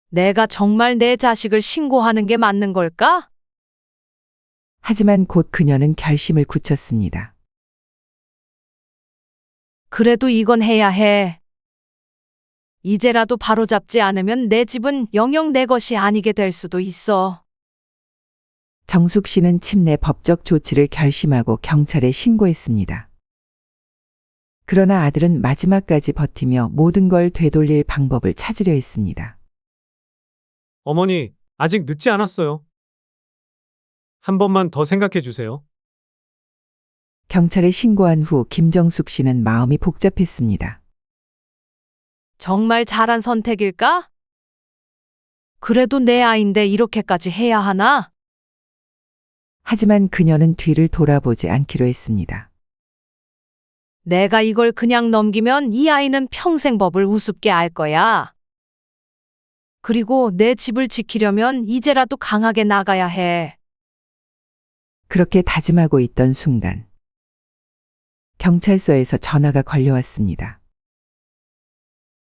내가 정말 내 자식을 신고하는 게 맞는 걸까? 하지만 곧 그녀는 결심을 굳혔습니다. 그래도 이건 해야 해. 이제라도 바로잡지 않으면 내 집은 영영 내 것이 아니게 될 수도 있어. 정숙 씨는 침내 법적 조치를 결심하고 경찰에 신고했습니다. 그러나 아들은 마지막까지 버티며 모든 걸 되돌릴 방법을 찾으려 했습니다. 어머니, 아직 늦지 않았어요. 한 번만 더 생각해 주세요. 경찰에 신고한 후 김정숙 씨는 마음이 복잡했습니다. 정말 잘한 선택일까? 그래도 내 아인데 이렇게까지 해야 하나? 하지만 그녀는 뒤를 돌아보지 않기로 했습니다. 내가 이걸 그냥 넘기면 이 아이는 평생 법을 우습게 알 거야. 그리고 내 집을 지키려면 이제라도 강하게 나가야 해. 그렇게 다짐하고 있던 순간 경찰서에서 전화가 걸려왔습니다.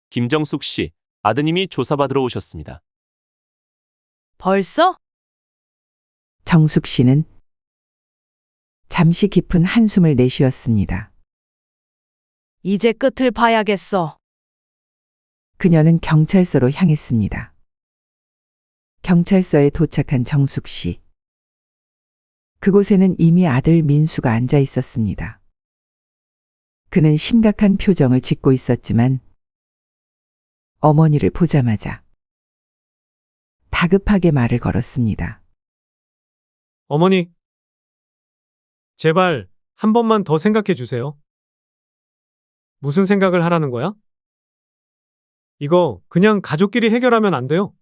김정숙 씨, 아드님이 조사받으러 오셨습니다. 벌써? 정숙 씨는 잠시 깊은 한숨을 내쉬었습니다. 이제 끝을 봐야겠어. 그녀는 경찰서로 향했습니다. 경찰서에 도착한 정숙 씨. 그곳에는 이미 아들 민수가 앉아 있었습니다. 그는 심각한 표정을 짓고 있었지만 어머니를 보자마자 다급하게 말을 걸었습니다. 어머니, 제발 한 번만 더 생각해 주세요. 무슨 생각을 하라는 거야? 이거 그냥 가족끼리 해결하면 안 돼요?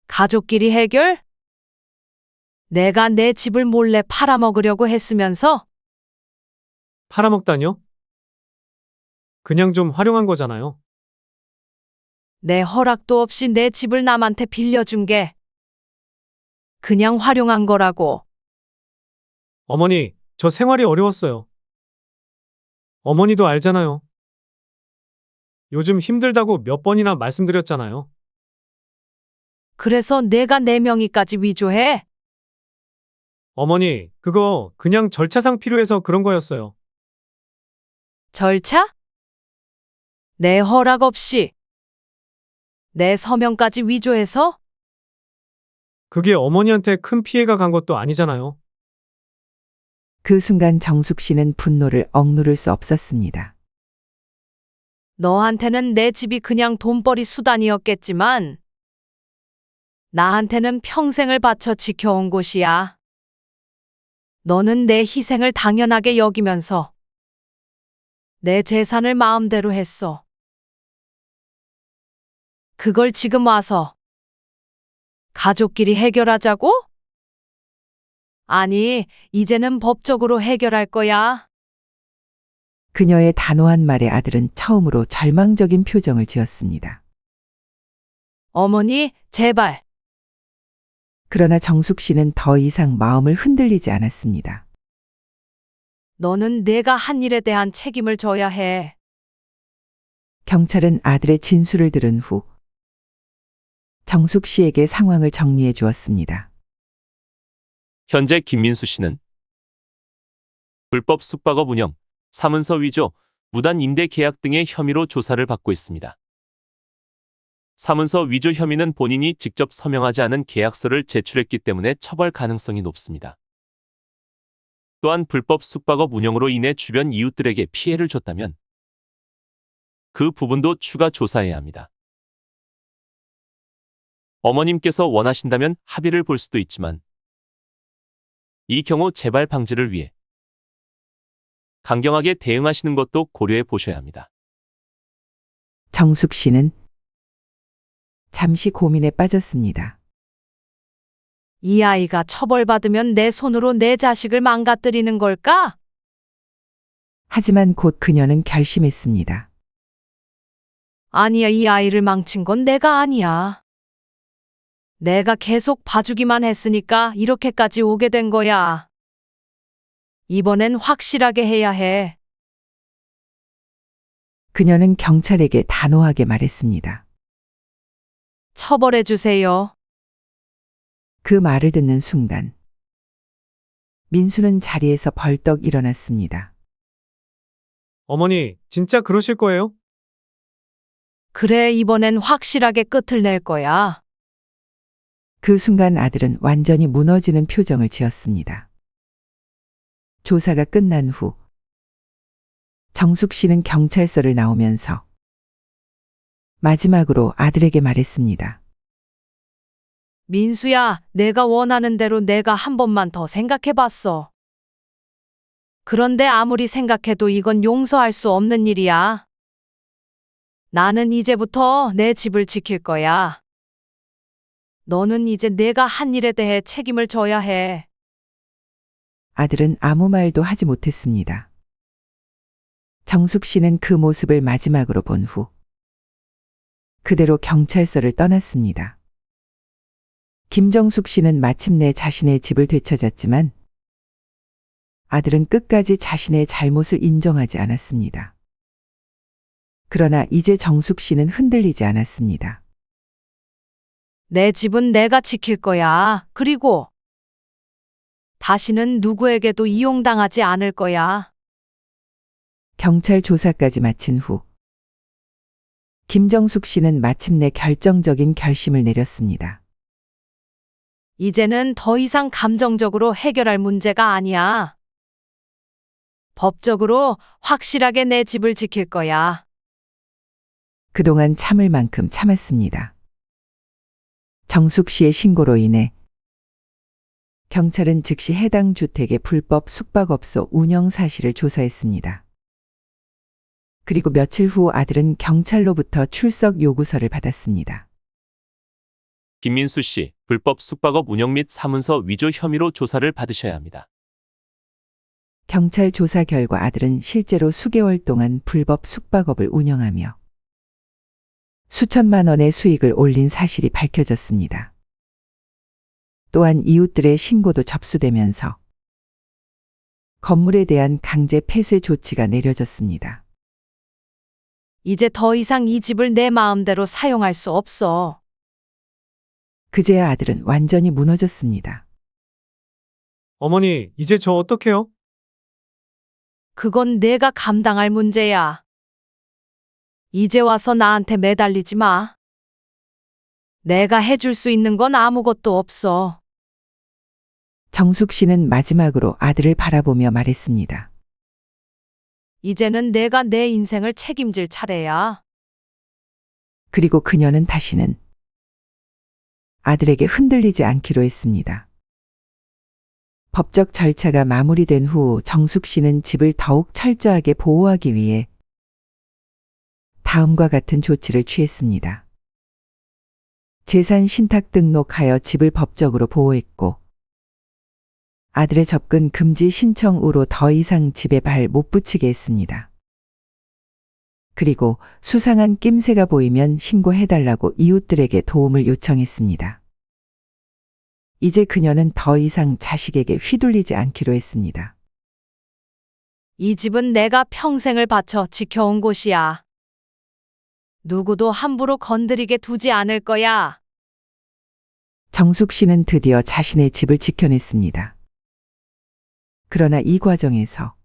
가족끼리 해결? 내가 내 집을 몰래 팔아먹으려고 했으면서? 팔아먹다니요? 그냥 좀 활용한 거잖아요. 내 허락도 없이 내 집을 남한테 빌려준 게 그냥 활용한 거라고. 어머니, 저 생활이 어려웠어요. 어머니도 알잖아요. 요즘 힘들다고 몇 번이나 말씀드렸잖아요. 그래서 내가 내 명의까지 위조해? 어머니, 그거 그냥 절차상 필요해서 그런 거였어요. 절차? 내 허락 없이 내 서명까지 위조해서? 그게 어머니한테 큰 피해가 간 것도 아니잖아요. 그 순간 정숙 씨는 분노를 억누를 수 없었습니다. 너한테는 내 집이 그냥 돈벌이 수단이었겠지만 나한테는 평생을 바쳐 지켜온 곳이야. 너는 내 희생을 당연하게 여기면서 내 재산을 마음대로 했어. 그걸 지금 와서 가족끼리 해결하자고? 아니, 이제는 법적으로 해결할 거야. 그녀의 단호한 말에 아들은 처음으로 절망적인 표정을 지었습니다. 어머니, 제발. 그러나 정숙 씨는 더 이상 마음을 흔들리지 않았습니다. 너는 내가 한 일에 대한 책임을 져야 해. 경찰은 아들의 진술을 들은 후 정숙 씨에게 상황을 정리해 주었습니다. 현재 김민수 씨는 불법 숙박업 운영, 사문서 위조, 무단 임대 계약 등의 혐의로 조사를 받고 있습니다. 사문서 위조 혐의는 본인이 직접 서명하지 않은 계약서를 제출했기 때문에 처벌 가능성이 높습니다. 또한 불법 숙박업 운영으로 인해 주변 이웃들에게 피해를 줬다면 그 부분도 추가 조사해야 합니다. 어머님께서 원하신다면 합의를 볼 수도 있지만 이 경우 재발 방지를 위해 강경하게 대응하시는 것도 고려해 보셔야 합니다. 정숙 씨는 잠시 고민에 빠졌습니다. 이 아이가 처벌받으면 내 손으로 내 자식을 망가뜨리는 걸까? 하지만 곧 그녀는 결심했습니다. 아니야, 이 아이를 망친 건 내가 아니야. 내가 계속 봐주기만 했으니까 이렇게까지 오게 된 거야. 이번엔 확실하게 해야 해. 그녀는 경찰에게 단호하게 말했습니다. 처벌해 주세요. 그 말을 듣는 순간 민수는 자리에서 벌떡 일어났습니다. 어머니, 진짜 그러실 거예요? 그래, 이번엔 확실하게 끝을 낼 거야. 그 순간 아들은 완전히 무너지는 표정을 지었습니다. 조사가 끝난 후 정숙 씨는 경찰서를 나오면서 마지막으로 아들에게 말했습니다. 민수야, 내가 원하는 대로 내가 한 번만 더 생각해 봤어. 그런데 아무리 생각해도 이건 용서할 수 없는 일이야. 나는 이제부터 내 집을 지킬 거야. 너는 이제 내가 한 일에 대해 책임을 져야 해. 아들은 아무 말도 하지 못했습니다. 정숙 씨는 그 모습을 마지막으로 본 후 그대로 경찰서를 떠났습니다. 김정숙 씨는 마침내 자신의 집을 되찾았지만 아들은 끝까지 자신의 잘못을 인정하지 않았습니다. 그러나 이제 정숙 씨는 흔들리지 않았습니다. 내 집은 내가 지킬 거야. 그리고 다시는 누구에게도 이용당하지 않을 거야. 경찰 조사까지 마친 후 김정숙 씨는 마침내 결정적인 결심을 내렸습니다. 이제는 더 이상 감정적으로 해결할 문제가 아니야. 법적으로 확실하게 내 집을 지킬 거야. 그동안 참을 만큼 참았습니다. 정숙 씨의 신고로 인해 경찰은 즉시 해당 주택의 불법 숙박업소 운영 사실을 조사했습니다. 그리고 며칠 후 아들은 경찰로부터 출석 요구서를 받았습니다. 김민수 씨, 불법 숙박업 운영 및 사문서 위조 혐의로 조사를 받으셔야 합니다. 경찰 조사 결과 아들은 실제로 수개월 동안 불법 숙박업을 운영하며 수천만 원의 수익을 올린 사실이 밝혀졌습니다. 또한 이웃들의 신고도 접수되면서 건물에 대한 강제 폐쇄 조치가 내려졌습니다. 이제 더 이상 이 집을 내 마음대로 사용할 수 없어. 그제야 아들은 완전히 무너졌습니다. 어머니, 이제 저 어떡해요? 그건 내가 감당할 문제야. 이제 와서 나한테 매달리지 마. 내가 해줄 수 있는 건 아무것도 없어. 정숙 씨는 마지막으로 아들을 바라보며 말했습니다. 이제는 내가 내 인생을 책임질 차례야. 그리고 그녀는 다시는 아들에게 흔들리지 않기로 했습니다. 법적 절차가 마무리된 후 정숙 씨는 집을 더욱 철저하게 보호하기 위해 다음과 같은 조치를 취했습니다. 재산 신탁 등록하여 집을 법적으로 보호했고 아들의 접근 금지 신청으로 더 이상 집에 발 못 붙이게 했습니다. 그리고 수상한 낌새가 보이면 신고해달라고 이웃들에게 도움을 요청했습니다. 이제 그녀는 더 이상 자식에게 휘둘리지 않기로 했습니다. 이 집은 내가 평생을 바쳐 지켜온 곳이야. 누구도 함부로 건드리게 두지 않을 거야. 정숙 씨는 드디어 자신의 집을 지켜냈습니다. 그러나 이 과정에서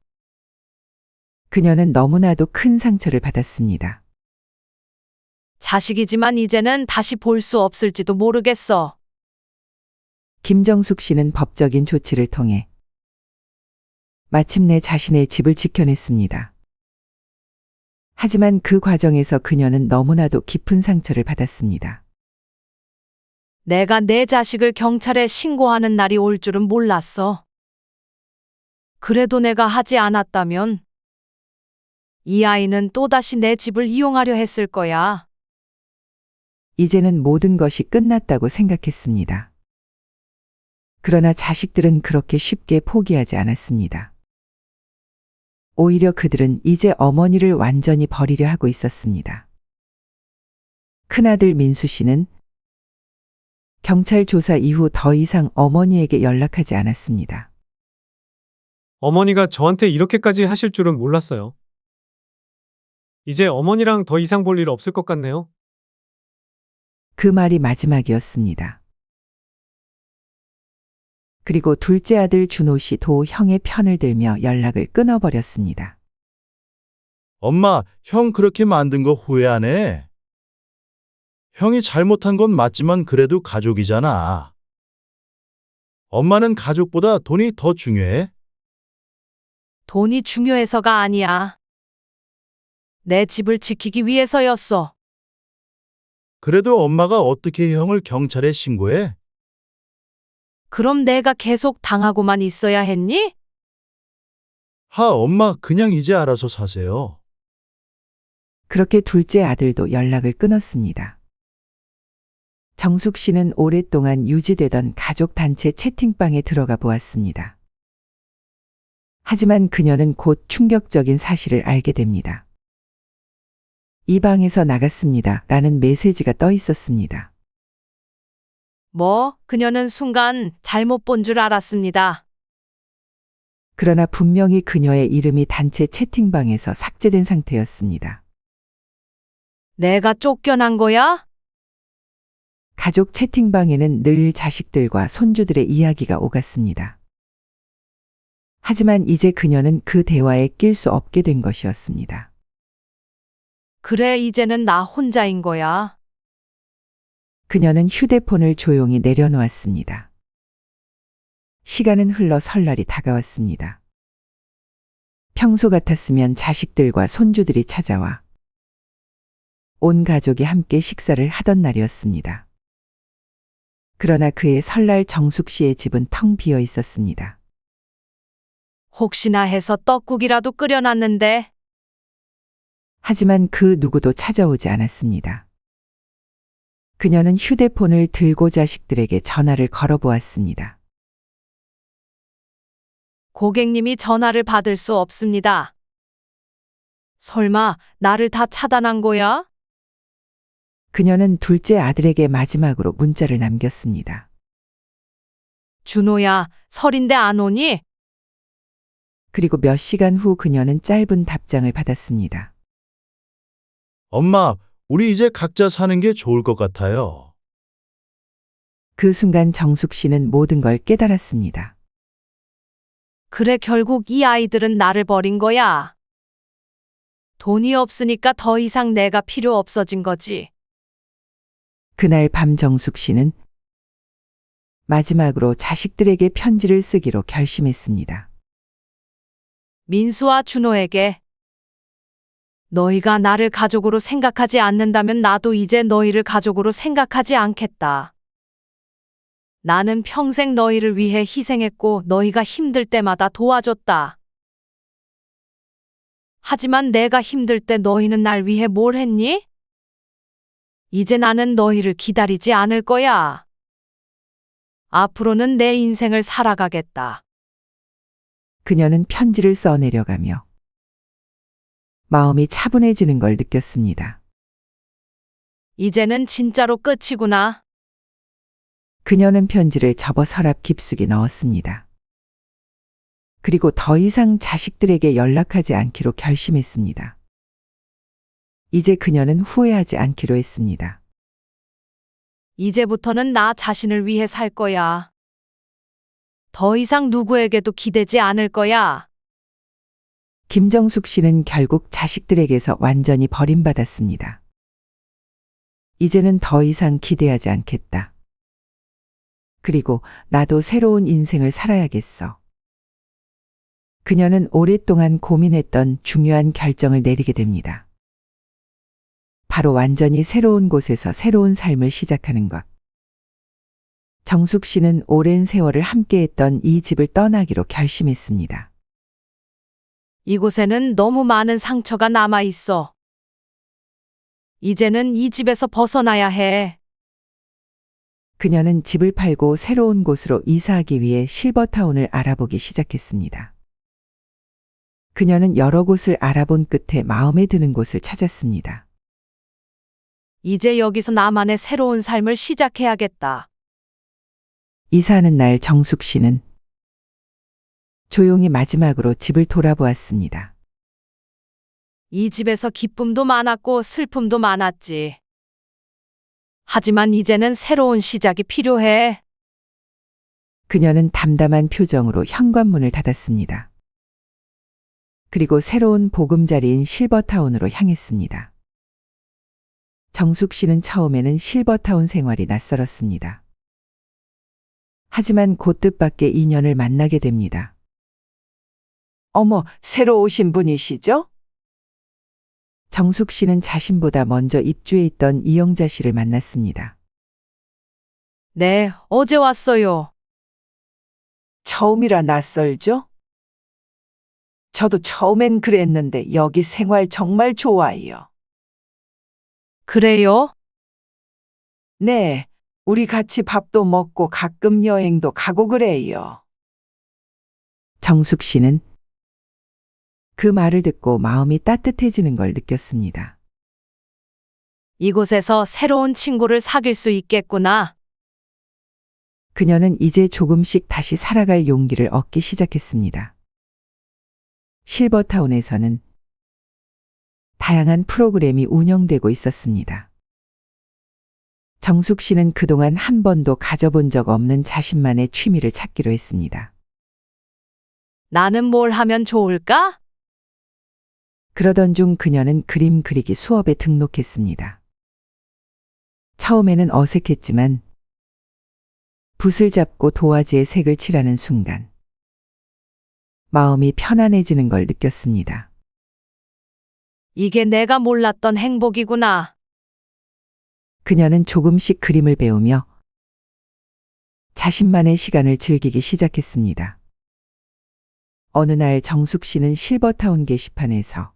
그녀는 너무나도 큰 상처를 받았습니다. 자식이지만 이제는 다시 볼 수 없을지도 모르겠어. 김정숙 씨는 법적인 조치를 통해 마침내 자신의 집을 지켜냈습니다. 하지만 그 과정에서 그녀는 너무나도 깊은 상처를 받았습니다. 내가 내 자식을 경찰에 신고하는 날이 올 줄은 몰랐어. 그래도 내가 하지 않았다면 이 아이는 또다시 내 집을 이용하려 했을 거야. 이제는 모든 것이 끝났다고 생각했습니다. 그러나 자식들은 그렇게 쉽게 포기하지 않았습니다. 오히려 그들은 이제 어머니를 완전히 버리려 하고 있었습니다. 큰아들 민수 씨는 경찰 조사 이후 더 이상 어머니에게 연락하지 않았습니다. 어머니가 저한테 이렇게까지 하실 줄은 몰랐어요. 이제 어머니랑 더 이상 볼 일 없을 것 같네요. 그 말이 마지막이었습니다. 그리고 둘째 아들 준호 씨도 형의 편을 들며 연락을 끊어버렸습니다. 엄마, 형 그렇게 만든 거 후회 안 해? 형이 잘못한 건 맞지만 그래도 가족이잖아. 엄마는 가족보다 돈이 더 중요해? 돈이 중요해서가 아니야. 내 집을 지키기 위해서였어. 그래도 엄마가 어떻게 형을 경찰에 신고해? 그럼 내가 계속 당하고만 있어야 했니? 엄마, 그냥 이제 알아서 사세요. 그렇게 둘째 아들도 연락을 끊었습니다. 정숙 씨는 오랫동안 유지되던 가족단체 채팅방에 들어가 보았습니다. 하지만 그녀는 곧 충격적인 사실을 알게 됩니다. 이 방에서 나갔습니다. 라는 메시지가 떠 있었습니다. 그녀는 순간 잘못 본 줄 알았습니다. 그러나 분명히 그녀의 이름이 단체 채팅방에서 삭제된 상태였습니다. 내가 쫓겨난 거야? 가족 채팅방에는 늘 자식들과 손주들의 이야기가 오갔습니다. 하지만 이제 그녀는 그 대화에 낄 수 없게 된 것이었습니다. 그래, 이제는 나 혼자인 거야. 그녀는 휴대폰을 조용히 내려놓았습니다. 시간은 흘러 설날이 다가왔습니다. 평소 같았으면 자식들과 손주들이 찾아와 온 가족이 함께 식사를 하던 날이었습니다. 그러나 그의 설날 정숙 씨의 집은 텅 비어 있었습니다. 혹시나 해서 떡국이라도 끓여놨는데. 하지만 그 누구도 찾아오지 않았습니다. 그녀는 휴대폰을 들고 자식들에게 전화를 걸어보았습니다. 고객님이 전화를 받을 수 없습니다. 설마 나를 다 차단한 거야? 그녀는 둘째 아들에게 마지막으로 문자를 남겼습니다. 준호야, 설인데 안 오니? 그리고 몇 시간 후 그녀는 짧은 답장을 받았습니다. 엄마, 우리 이제 각자 사는 게 좋을 것 같아요. 그 순간 정숙 씨는 모든 걸 깨달았습니다. 그래, 결국 이 아이들은 나를 버린 거야. 돈이 없으니까 더 이상 내가 필요 없어진 거지. 그날 밤 정숙 씨는 마지막으로 자식들에게 편지를 쓰기로 결심했습니다. 민수와 준호에게 너희가 나를 가족으로 생각하지 않는다면 나도 이제 너희를 가족으로 생각하지 않겠다. 나는 평생 너희를 위해 희생했고 너희가 힘들 때마다 도와줬다. 하지만 내가 힘들 때 너희는 날 위해 뭘 했니? 이제 나는 너희를 기다리지 않을 거야. 앞으로는 내 인생을 살아가겠다. 그녀는 편지를 써내려가며 마음이 차분해지는 걸 느꼈습니다. 이제는 진짜로 끝이구나. 그녀는 편지를 접어 서랍 깊숙이 넣었습니다. 그리고 더 이상 자식들에게 연락하지 않기로 결심했습니다. 이제 그녀는 후회하지 않기로 했습니다. 이제부터는 나 자신을 위해 살 거야. 더 이상 누구에게도 기대지 않을 거야. 김정숙 씨는 결국 자식들에게서 완전히 버림받았습니다. 이제는 더 이상 기대하지 않겠다. 그리고 나도 새로운 인생을 살아야겠어. 그녀는 오랫동안 고민했던 중요한 결정을 내리게 됩니다. 바로 완전히 새로운 곳에서 새로운 삶을 시작하는 것. 정숙 씨는 오랜 세월을 함께했던 이 집을 떠나기로 결심했습니다. 이곳에는 너무 많은 상처가 남아 있어. 이제는 이 집에서 벗어나야 해. 그녀는 집을 팔고 새로운 곳으로 이사하기 위해 실버타운을 알아보기 시작했습니다. 그녀는 여러 곳을 알아본 끝에 마음에 드는 곳을 찾았습니다. 이제 여기서 나만의 새로운 삶을 시작해야겠다. 이사하는 날 정숙 씨는 조용히 마지막으로 집을 돌아보았습니다. 이 집에서 기쁨도 많았고 슬픔도 많았지. 하지만 이제는 새로운 시작이 필요해. 그녀는 담담한 표정으로 현관문을 닫았습니다. 그리고 새로운 보금자리인 실버타운으로 향했습니다. 정숙 씨는 처음에는 실버타운 생활이 낯설었습니다. 하지만 곧 뜻밖의 인연을 만나게 됩니다. 어머, 새로 오신 분이시죠? 정숙 씨는 자신보다 먼저 입주해 있던 이영자 씨를 만났습니다. 네, 어제 왔어요. 처음이라 낯설죠? 저도 처음엔 그랬는데 여기 생활 정말 좋아요. 그래요? 네, 우리 같이 밥도 먹고 가끔 여행도 가고 그래요. 정숙 씨는 그 말을 듣고 마음이 따뜻해지는 걸 느꼈습니다. 이곳에서 새로운 친구를 사귈 수 있겠구나. 그녀는 이제 조금씩 다시 살아갈 용기를 얻기 시작했습니다. 실버타운에서는 다양한 프로그램이 운영되고 있었습니다. 정숙 씨는 그동안 한 번도 가져본 적 없는 자신만의 취미를 찾기로 했습니다. 나는 뭘 하면 좋을까? 그러던 중 그녀는 그림 그리기 수업에 등록했습니다. 처음에는 어색했지만 붓을 잡고 도화지에 색을 칠하는 순간 마음이 편안해지는 걸 느꼈습니다. 이게 내가 몰랐던 행복이구나. 그녀는 조금씩 그림을 배우며 자신만의 시간을 즐기기 시작했습니다. 어느 날 정숙 씨는 실버타운 게시판에서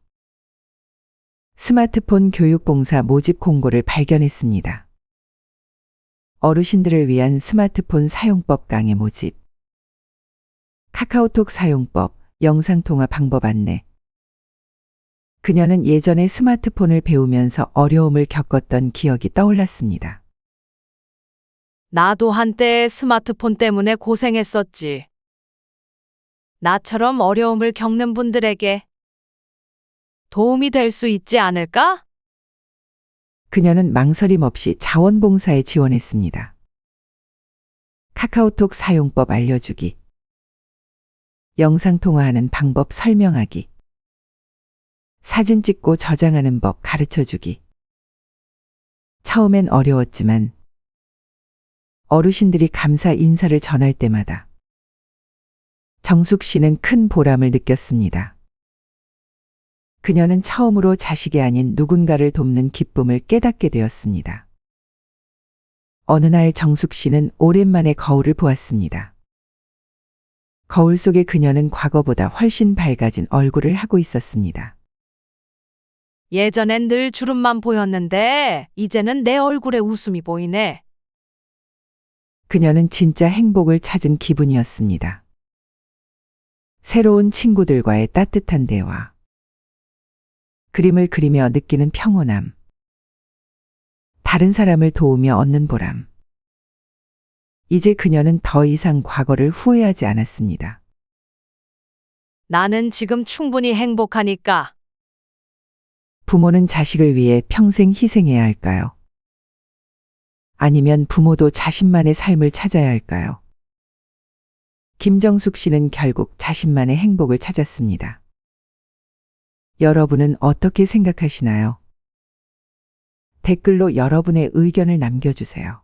스마트폰 교육봉사 모집 공고를 발견했습니다. 어르신들을 위한 스마트폰 사용법 강의 모집, 카카오톡 사용법, 영상통화 방법 안내. 그녀는 예전에 스마트폰을 배우면서 어려움을 겪었던 기억이 떠올랐습니다. 나도 한때 스마트폰 때문에 고생했었지. 나처럼 어려움을 겪는 분들에게 도움이 될 수 있지 않을까? 그녀는 망설임 없이 자원봉사에 지원했습니다. 카카오톡 사용법 알려주기, 영상통화하는 방법 설명하기, 사진 찍고 저장하는 법 가르쳐주기. 처음엔 어려웠지만 어르신들이 감사 인사를 전할 때마다 정숙 씨는 큰 보람을 느꼈습니다. 그녀는 처음으로 자식이 아닌 누군가를 돕는 기쁨을 깨닫게 되었습니다. 어느 날 정숙 씨는 오랜만에 거울을 보았습니다. 거울 속에 그녀는 과거보다 훨씬 밝아진 얼굴을 하고 있었습니다. 예전엔 늘 주름만 보였는데 이제는 내 얼굴에 웃음이 보이네. 그녀는 진짜 행복을 찾은 기분이었습니다. 새로운 친구들과의 따뜻한 대화, 그림을 그리며 느끼는 평온함, 다른 사람을 도우며 얻는 보람. 이제 그녀는 더 이상 과거를 후회하지 않았습니다. 나는 지금 충분히 행복하니까. 부모는 자식을 위해 평생 희생해야 할까요? 아니면 부모도 자신만의 삶을 찾아야 할까요? 김정숙 씨는 결국 자신만의 행복을 찾았습니다. 여러분은 어떻게 생각하시나요? 댓글로 여러분의 의견을 남겨주세요.